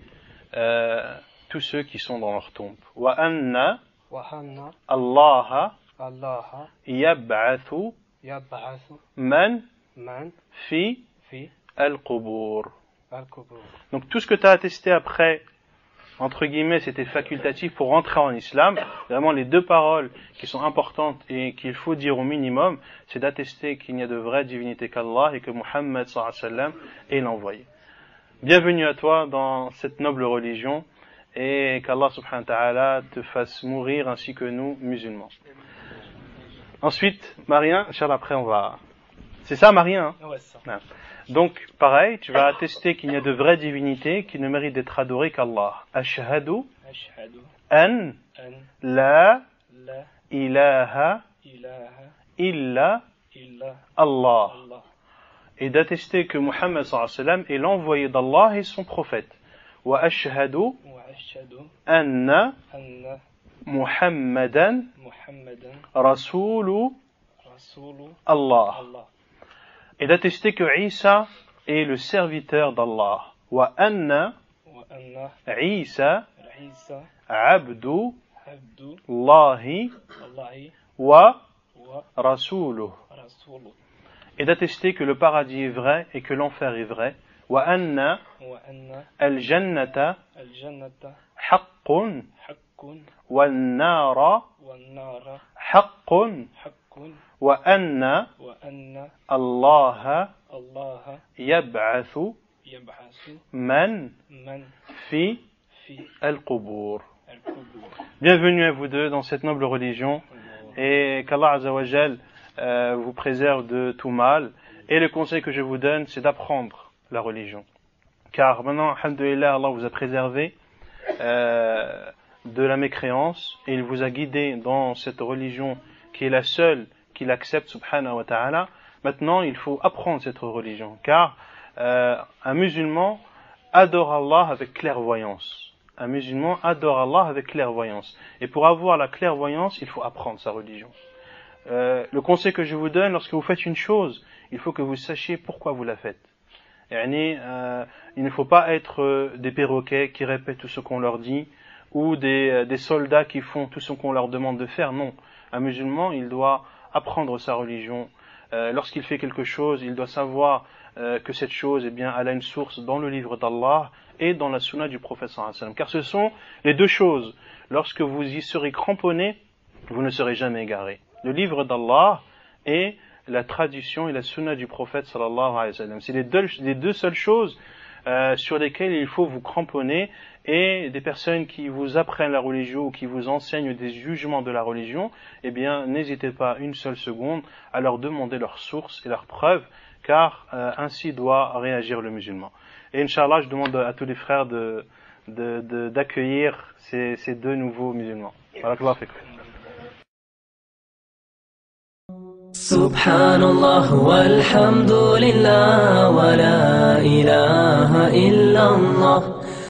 tous ceux qui sont dans leur tombe. Wa anna Allah yab'athu man fi al-qubur. Donc tout ce que tu as attesté après, entre guillemets, c'était facultatif pour rentrer en islam. Vraiment, les deux paroles qui sont importantes et qu'il faut dire au minimum, c'est d'attester qu'il n'y a de vraie divinité qu'Allah et que Muhammad sallallahu alayhi wa sallam est l'envoyé. Bienvenue à toi dans cette noble religion et qu'Allah subhanahu wa ta'ala te fasse mourir ainsi que nous, musulmans. Ensuite, Marien, Inch'Allah, après on va... C'est ça, Marien, hein? Ouais, c'est ça. Non. Donc, pareil, tu vas attester qu'il n'y a de vraie divinité qui ne mérite d'être adorée qu'Allah. Ashhadu an la ilaha illa Allah. Et d'attester que Muhammad sallallahu alayhi wa sallam est l'envoyé d'Allah et son prophète. Wa ashhadu anna Muhammadan rasulu Allah. Et d'attester que Isa est le serviteur d'Allah. Wa anna Isa abdu Allahi wa rasuluh. Et d'attester que le paradis est vrai et que l'enfer est vrai. Wa anna al-jannata haqqun wa an-nara haqqun wa anna Allah yab'athu man fi al-qubur. Bienvenue à vous deux dans cette noble religion et qu'Allah Azza wa Jal vous préserve de tout mal. Et le conseil que je vous donne, c'est d'apprendre la religion. Car maintenant, alhamdoulilah, Allah vous a préservé de la mécréance et il vous a guidé dans cette religion qui est la seule qu'il accepte, subhanahu wa ta'ala. Maintenant, il faut apprendre cette religion, car un musulman adore Allah avec clairvoyance. Un musulman adore Allah avec clairvoyance. Et pour avoir la clairvoyance, il faut apprendre sa religion. Le conseil que je vous donne, lorsque vous faites une chose, il faut que vous sachiez pourquoi vous la faites. Il ne faut pas être des perroquets qui répètent tout ce qu'on leur dit, ou des soldats qui font tout ce qu'on leur demande de faire. Non, un musulman, il doit apprendre sa religion. Lorsqu'il fait quelque chose, il doit savoir que cette chose, eh bien, elle a une source dans le livre d'Allah et dans la sunna du prophète sallallahu alayhi wa sallam. Car ce sont les deux choses. Lorsque vous y serez cramponné, vous ne serez jamais égaré. Le livre d'Allah et la tradition et la sunna du prophète sallallahu alayhi wa sallam. C'est les deux seules choses sur lesquelles il faut vous cramponner, et des personnes qui vous apprennent la religion ou qui vous enseignent des jugements de la religion, eh bien, n'hésitez pas une seule seconde à leur demander leurs sources et leurs preuves, car ainsi doit réagir le musulman. Et Inch'Allah, je demande à tous les frères d'accueillir ces deux nouveaux musulmans. Barakallahu fikum. Subhanallah walhamdulillah wa la ilaha illallah.